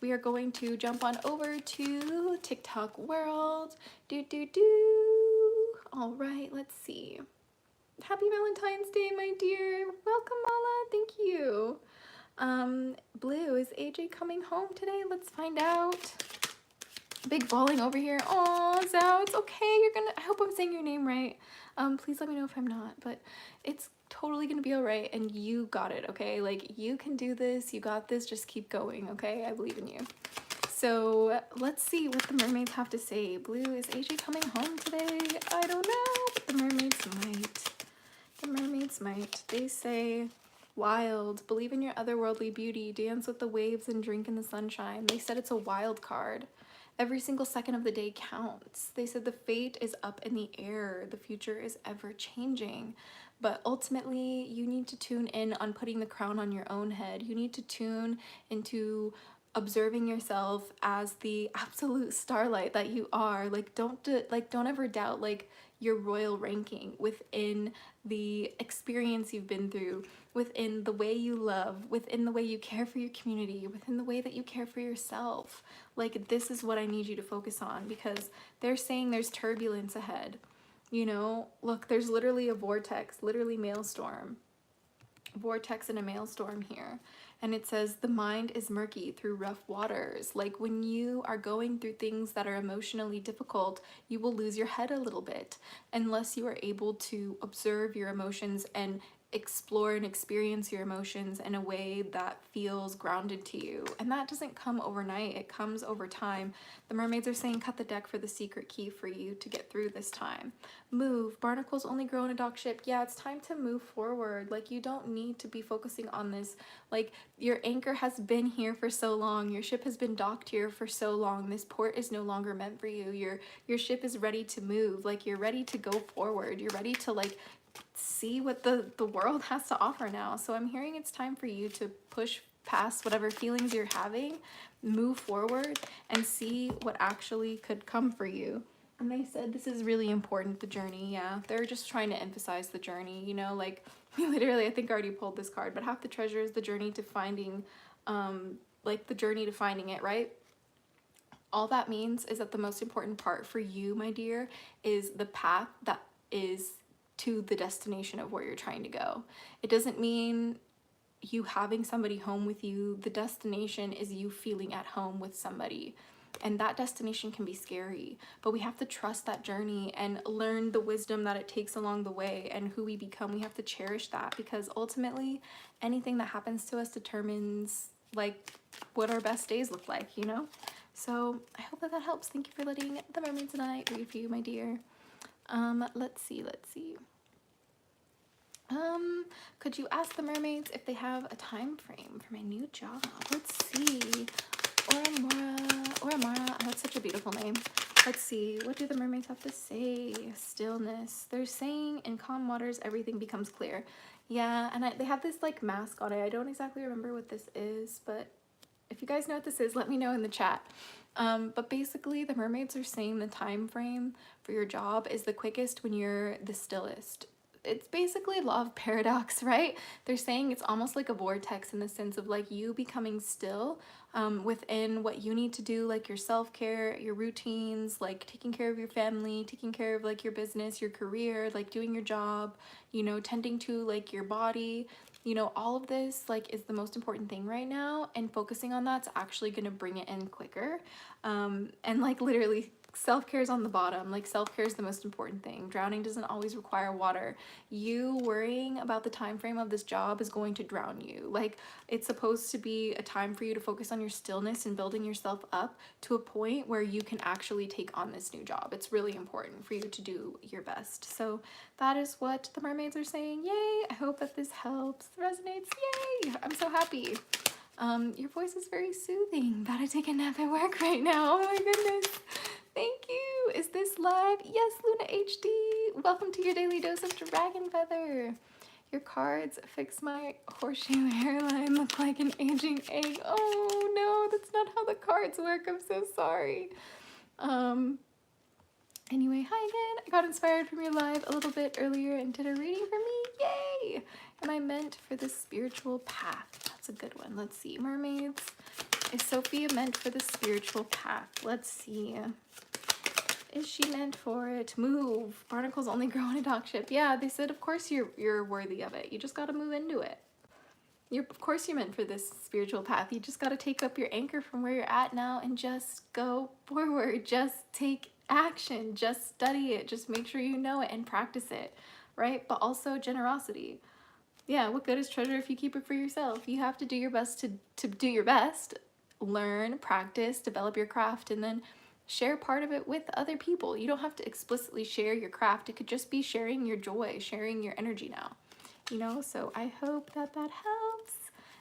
We are going to jump on over to TikTok world. All right, let's see. Happy Valentine's Day, my dear. Welcome, Mala. Thank you. Blue, is AJ coming home today? Let's find out. Big bawling over here. Aw, Zao, it's okay. I hope I'm saying your name right. Please let me know if I'm not, but it's totally gonna be all right, and you got it, okay? Like, you can do this. You got this. Just keep going, okay? I believe in you. So let's see what the mermaids have to say. Blue, is AJ coming home today? I don't know, but the mermaids might. The mermaids might. They say, wild, believe in your otherworldly beauty, dance with the waves and drink in the sunshine. They said it's a wild card. Every single second of the day counts. They said the fate is up in the air. The future is ever changing. But ultimately, you need to tune in on putting the crown on your own head. You need to tune into observing yourself as the absolute starlight that you are. Like, don't ever doubt like your royal ranking within the experience you've been through, within the way you love, within the way you care for your community, within the way that you care for yourself. Like, this is what I need you to focus on, because they're saying there's turbulence ahead. You know, look, there's literally a vortex, literally maelstrom. Vortex and a maelstrom here. And it says the mind is murky through rough waters. Like, when you are going through things that are emotionally difficult, you will lose your head a little bit unless you are able to observe your emotions and explore and experience your emotions in a way that feels grounded to you. And that doesn't come overnight, it comes over time. The mermaids are saying cut the deck for the secret key for you to get through this time. Move. Barnacles only grow in a dock ship. Yeah, it's time to move forward. Like, you don't need to be focusing on this. Like, your anchor has been here for so long. Your ship has been docked here for so long. This port is no longer meant for you. Your ship is ready to move. Like, you're ready to go forward. You're ready to like see what the world has to offer now. So I'm hearing it's time for you to push past whatever feelings you're having, move forward, and see what actually could come for you. And they said this is really important, the journey. Yeah, they're just trying to emphasize the journey, you know, like literally, I think I already pulled this card, but half the treasure is the journey to finding, like the journey to finding it, right? All that means is that the most important part for you, my dear, is the path that is to the destination of where you're trying to go. It doesn't mean you having somebody home with you. The destination is you feeling at home with somebody. And that destination can be scary, but we have to trust that journey and learn the wisdom that it takes along the way, and who we become. We have to cherish that, because ultimately anything that happens to us determines like what our best days look like, you know? So I hope that helps. Thank you for letting the mermaids tonight read for you, my dear. Let's see. Could you ask the mermaids if they have a time frame for my new job? Let's see. Oramara, that's such a beautiful name. Let's see, what do the mermaids have to say? Stillness. They're saying in calm waters, everything becomes clear. Yeah, and they have this like mask on it. I don't exactly remember what this is, but if you guys know what this is, let me know in the chat. But basically the mermaids are saying the time frame for your job is the quickest when you're the stillest. It's basically law of paradox, right? They're saying it's almost like a vortex in the sense of like you becoming still within what you need to do, like your self-care, your routines, like taking care of your family, taking care of like your business, your career, like doing your job, you know, tending to like your body. You know, all of this like is the most important thing right now, and focusing on that's actually going to bring it in quicker. And like literally self-care is on the bottom. Like, self-care is the most important thing. Drowning doesn't always require water. You worrying about the time frame of this job is going to drown you. Like, it's supposed to be a time for you to focus on your stillness and building yourself up to a point where you can actually take on this new job. It's really important for you to do your best. So that is what the mermaids are saying. Yay! I hope that this helps, resonates. Yay! I'm so happy. Your voice is very soothing. About to take a nap at work right now. Oh my goodness. Thank you. Is this live? Yes, Luna HD. Welcome to your daily dose of dragon feather. Your cards fix my horseshoe hairline look like an aging egg. Oh no, that's not how the cards work. I'm so sorry. Anyway, hi again. I got inspired from your live a little bit earlier and did a reading for me. Yay! And I meant for the spiritual path. That's a good one. Let's see. Mermaids. Is Sophia meant for the spiritual path? Let's see. Is she meant for it? Move. Barnacles only grow in a dock ship. Yeah, they said of course you're worthy of it. You just gotta move into it. Of course you're meant for this spiritual path. You just gotta take up your anchor from where you're at now and just go forward. Just take action. Just study it. Just make sure you know it and practice it, right? But also generosity. Yeah, what good is treasure if you keep it for yourself? You have to do your best to do your best. Learn, practice, develop your craft, and then share part of it with other people. You don't have to explicitly share your craft. It could just be sharing your joy, sharing your energy now, you know? So I hope that that helps.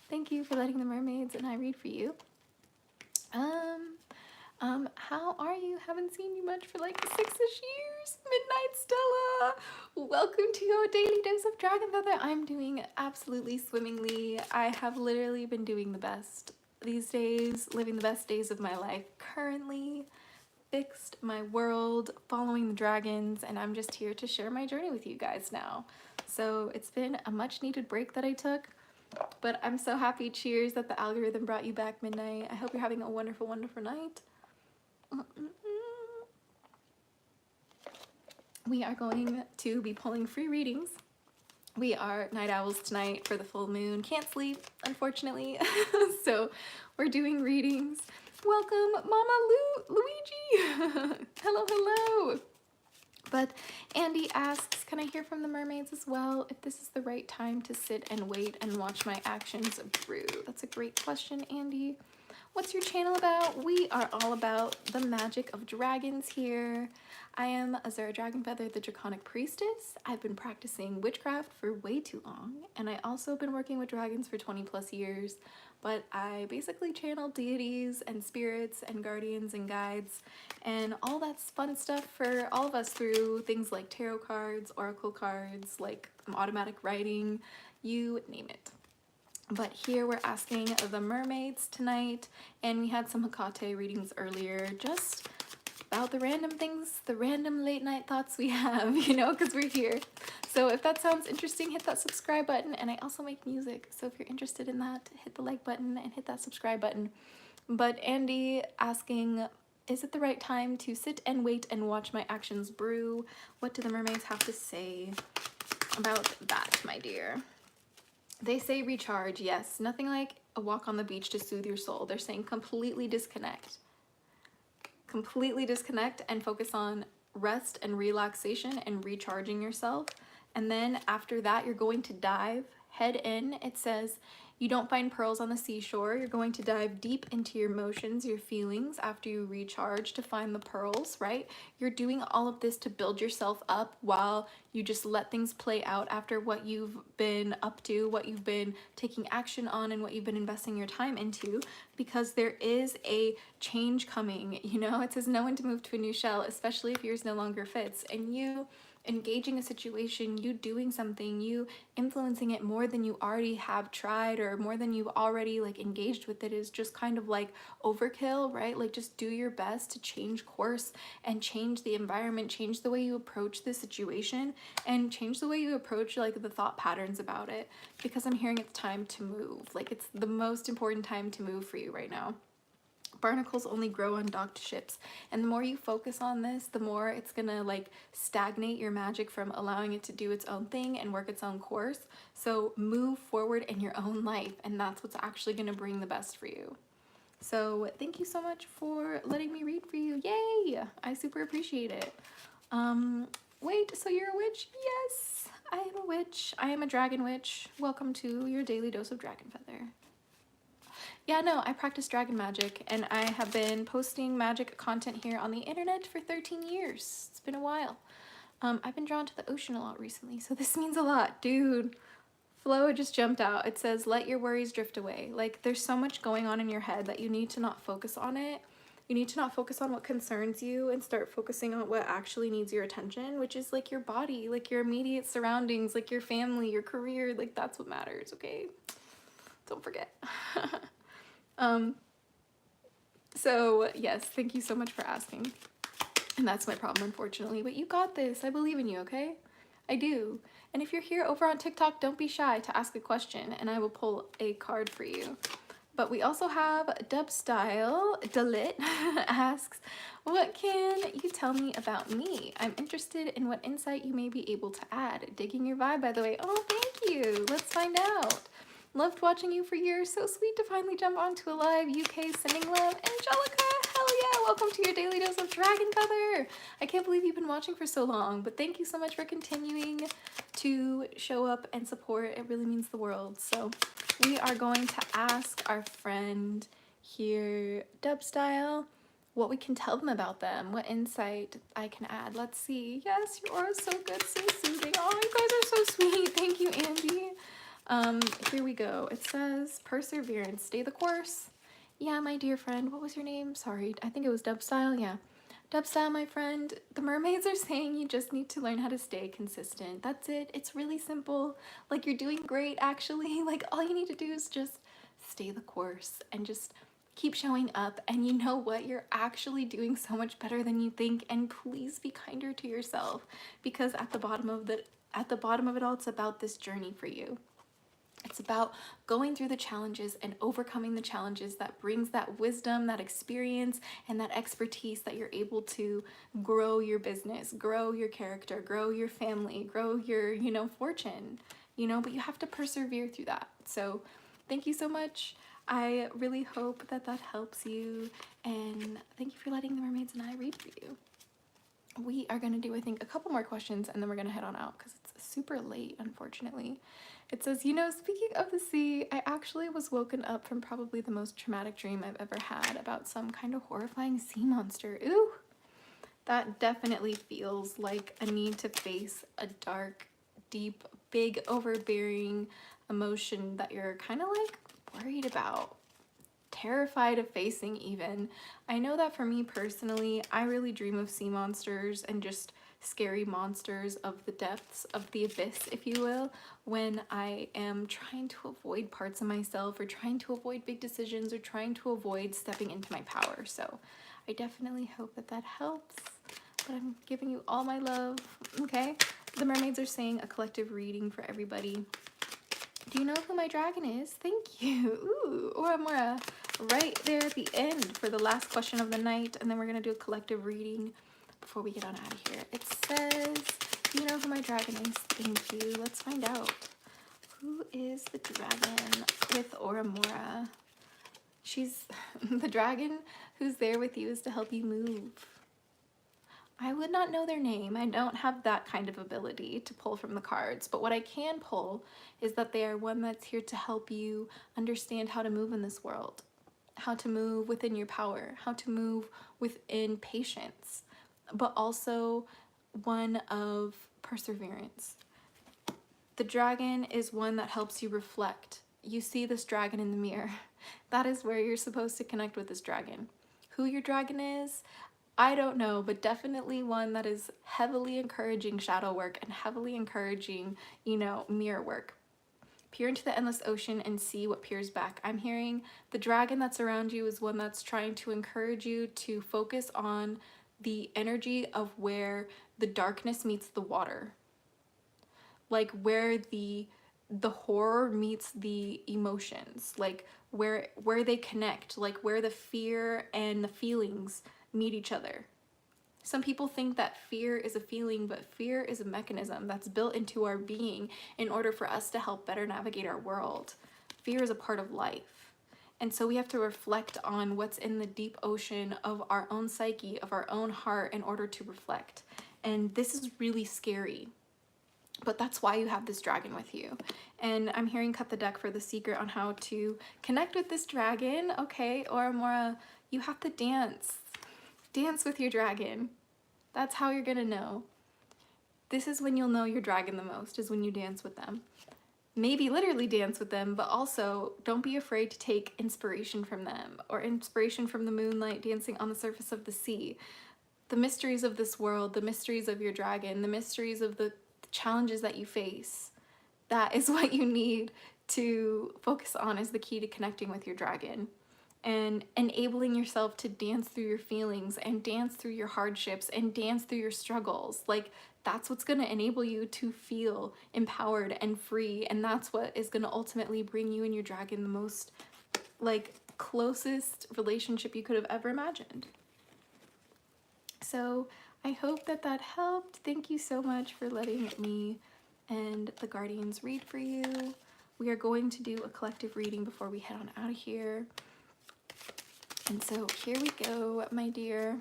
Thank you for letting the mermaids and I read for you. How are you? Haven't seen you much for like 6-ish years. Midnight Stella, welcome to your daily dose of Dragonfeather. I'm doing absolutely swimmingly. I have literally been doing the best these days, living the best days of my life currently, fixed my world, following the dragons, and I'm just here to share my journey with you guys now. So it's been a much needed break that I took, but I'm so happy. Cheers that the algorithm brought you back, Midnight. I hope you're having a wonderful, wonderful night. We are going to be pulling free readings. We are night owls tonight for the full moon. Can't sleep, unfortunately. So we're doing readings. Welcome, Mama Luigi. Hello, hello. But Andy asks, can I hear from the mermaids as well if this is the right time to sit and wait and watch my actions brew? That's a great question, Andy. What's your channel about? We are all about the magic of dragons here. I am AZURA Dragonfeather, the Draconic Priestess. I've been practicing witchcraft for way too long, and I also been working with dragons for 20 plus years, but I basically channel deities and spirits and guardians and guides and all that fun stuff for all of us through things like tarot cards, oracle cards, like automatic writing, you name it. But here we're asking the mermaids tonight, and we had some Hecate readings earlier, just about the random things, the random late night thoughts we have, you know, because we're here. So if that sounds interesting, hit that subscribe button, and I also make music, so if you're interested in that, hit the like button and hit that subscribe button. But Andy asking, is it the right time to sit and wait and watch my actions brew? What do the mermaids have to say about that, my dear? They say recharge, yes. Nothing like a walk on the beach to soothe your soul. They're saying completely disconnect. Completely disconnect and focus on rest and relaxation and recharging yourself. And then after that, you're going to dive head in. It says, you don't find pearls on the seashore. You're going to dive deep into your emotions, your feelings after you recharge to find the pearls, right? You're doing all of this to build yourself up while you just let things play out after what you've been up to, what you've been taking action on, and what you've been investing your time into, because there is a change coming, you know? It says no one to move to a new shell, especially if yours no longer fits. And you engaging a situation, you doing something, you influencing it more than you already have tried or more than you've already like engaged with it is just kind of like overkill, right? Like just do your best to change course and change the environment, change the way you approach the situation, and change the way you approach like the thought patterns about it, because I'm hearing it's time to move. Like it's the most important time to move for you right now. Barnacles only grow on docked ships, and the more you focus on this, the more it's gonna like stagnate your magic from allowing it to do its own thing and work its own course. So move forward in your own life, and that's what's actually gonna bring the best for you. So thank you so much for letting me read for you. Yay! I super appreciate it. Wait, so you're a witch? Yes, I am a witch. I am a dragon witch. Welcome to your daily dose of Dragonfeather. Yeah, no, I practice dragon magic, and I have been posting magic content here on the internet for 13 years. It's been a while. I've been drawn to the ocean a lot recently, so this means a lot. Dude, Flo just jumped out. It says, let your worries drift away. Like, there's so much going on in your head that you need to not focus on it. You need to not focus on what concerns you and start focusing on what actually needs your attention, which is like your body, like your immediate surroundings, like your family, your career. Like, that's what matters, okay? Don't forget. So yes, thank you so much for asking. And that's my problem, unfortunately, but you got this. I believe in you, okay? I do. And if you're here over on TikTok, don't be shy to ask a question and I will pull a card for you. But we also have Dubstyle Dalit asks, what can you tell me about me? I'm interested in what insight you may be able to add. Digging your vibe, by the way. Oh, thank you. Let's find out. Loved watching you for years. So sweet to finally jump onto a live. UK sending love. Angelica, hell yeah. Welcome to your daily dose of Dragonfeather. I can't believe you've been watching for so long, but thank you so much for continuing to show up and support. It really means the world. So we are going to ask our friend here, Dubstyle, what we can tell them about them, what insight I can add. Let's see. Yes, your aura's so good, so soothing. Oh, you guys are so sweet. Thank you, Andy. Here we go. It says perseverance, stay the course. Yeah, my dear friend. What was your name? Sorry, I think it was Dubstyle. Yeah. Dubstyle, my friend. The mermaids are saying you just need to learn how to stay consistent. That's it. It's really simple. Like, you're doing great, actually. Like, all you need to do is just stay the course and just keep showing up. And you know what? You're actually doing so much better than you think. And please be kinder to yourself, because at the bottom of it all, it's about this journey for you. It's about going through the challenges and overcoming the challenges that brings that wisdom, that experience, and that expertise that you're able to grow your business, grow your character, grow your family, grow your, fortune, but you have to persevere through that. So thank you so much. I really hope that helps you, and thank you for letting the mermaids and I read for you. We are going to do, I think, a couple more questions, and then we're going to head on out because it's super late, unfortunately. It says, speaking of the sea, I actually was woken up from probably the most traumatic dream I've ever had about some kind of horrifying sea monster. Ooh, that definitely feels like a need to face a dark, deep, big, overbearing emotion that you're kind of like worried about, terrified of facing even. I know that for me personally, I really dream of sea monsters and just scary monsters of the depths of the abyss, if you will, when I am trying to avoid parts of myself, or trying to avoid big decisions, or trying to avoid stepping into my power. So I definitely hope that helps, but I'm giving you all my love. Okay, the mermaids are saying a collective reading for everybody. Do you know who my dragon is? Thank you. Ooh, Oramura, right there at the end for the last question of the night, and then we're gonna do a collective reading before we get on out of here. It says, do you know who my dragon is? Thank you. Let's find out. Who is the dragon with Oramura? She's the dragon who's there with you is to help you move. I would not know their name. I don't have that kind of ability to pull from the cards, but what I can pull is that they are one that's here to help you understand how to move in this world, how to move within your power, how to move within patience, but also one of perseverance. The dragon is one that helps you reflect. You see this dragon in the mirror. That is where you're supposed to connect with this dragon. Who your dragon is, I don't know, but definitely one that is heavily encouraging shadow work and heavily encouraging, mirror work. Peer into the endless ocean and see what peers back. I'm hearing the dragon that's around you is one that's trying to encourage you to focus on the energy of where the darkness meets the water. Like where the horror meets the emotions, like where they connect, like where the fear and the feelings meet each other. Some people think that fear is a feeling, but fear is a mechanism that's built into our being in order for us to help better navigate our world. Fear is a part of life. And so we have to reflect on what's in the deep ocean of our own psyche, of our own heart, in order to reflect. And this is really scary. But that's why you have this dragon with you. And I'm hearing cut the deck for the secret on how to connect with this dragon. Okay, Oramura, you have to dance. Dance with your dragon. That's how you're gonna know. This is when you'll know your dragon the most, is when you dance with them. Maybe literally dance with them, but also don't be afraid to take inspiration from them, or inspiration from the moonlight dancing on the surface of the sea. The mysteries of this world, the mysteries of your dragon, the mysteries of the challenges that you face, that is what you need to focus on as the key to connecting with your dragon. And enabling yourself to dance through your feelings and dance through your hardships and dance through your struggles. Like, that's what's going to enable you to feel empowered and free. And that's what is going to ultimately bring you and your dragon the most, closest relationship you could have ever imagined. So I hope that helped. Thank you so much for letting me and the Guardians read for you. We are going to do a collective reading before we head on out of here. And so here we go, my dear.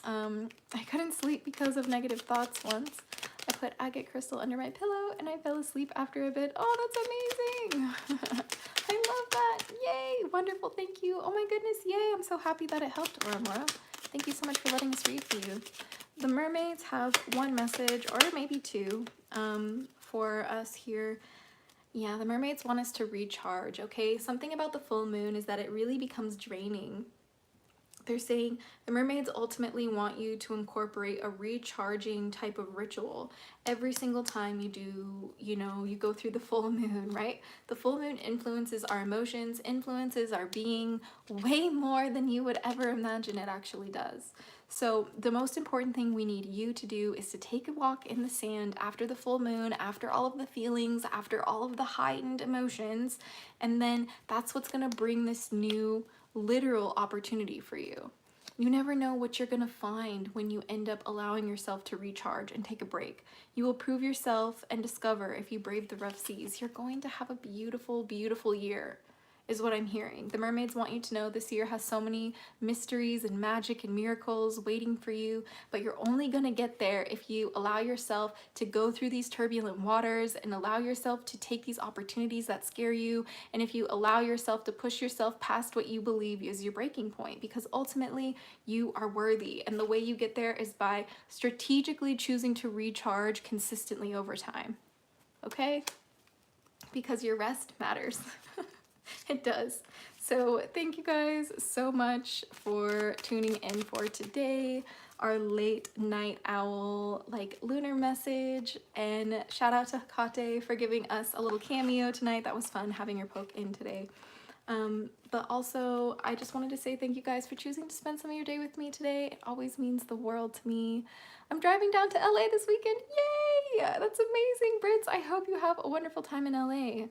I couldn't sleep because of negative thoughts once. I put agate crystal under my pillow and I fell asleep after a bit. Oh, that's amazing. I love that. Yay. Wonderful. Thank you. Oh my goodness. Yay. I'm so happy that it helped, Oramura. Thank you so much for letting us read for you. The mermaids have one message, or maybe two, for us here. Yeah, the mermaids want us to recharge, okay? Something about the full moon is that it really becomes draining. They're saying the mermaids ultimately want you to incorporate a recharging type of ritual every single time you do, you go through the full moon, right? The full moon influences our emotions, influences our being way more than you would ever imagine it actually does. So the most important thing we need you to do is to take a walk in the sand after the full moon, after all of the feelings, after all of the heightened emotions, and then that's what's going to bring this new literal opportunity for you. You never know what you're going to find when you end up allowing yourself to recharge and take a break. You will prove yourself and discover if you brave the rough seas. You're going to have a beautiful, beautiful year, is what I'm hearing. The mermaids want you to know this year has so many mysteries and magic and miracles waiting for you, but you're only going to get there if you allow yourself to go through these turbulent waters and allow yourself to take these opportunities that scare you, and if you allow yourself to push yourself past what you believe is your breaking point, because ultimately you are worthy, and the way you get there is by strategically choosing to recharge consistently over time, okay? Because your rest matters. It does. So thank you guys so much for tuning in for today, our late night owl lunar message, and shout out to Hecate for giving us a little cameo tonight. That was fun having her poke in today. But also I just wanted to say thank you guys for choosing to spend some of your day with me today. It always means the world to me. I'm driving down to LA this weekend. Yay! That's amazing, Brits. I hope you have a wonderful time in LA.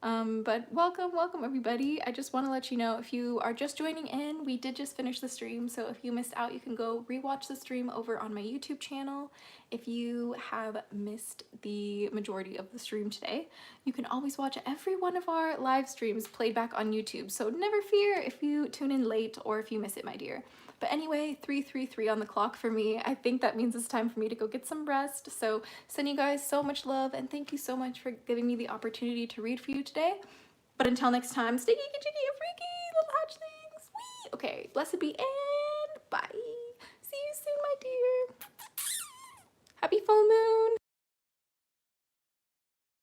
But welcome everybody. I just want to let you know, if you are just joining in, we did just finish the stream, so if you missed out, you can go rewatch the stream over on my YouTube channel. If you have missed the majority of the stream today, you can always watch every one of our live streams played back on YouTube, so never fear if you tune in late or if you miss it, my dear. But anyway, 3:33 on the clock for me. I think that means it's time for me to go get some rest. So send you guys so much love, and thank you so much for giving me the opportunity to read for you today. But until next time, stay geeky, cheeky, and freaky, little hatchlings. Whee! Okay, blessed be, and bye.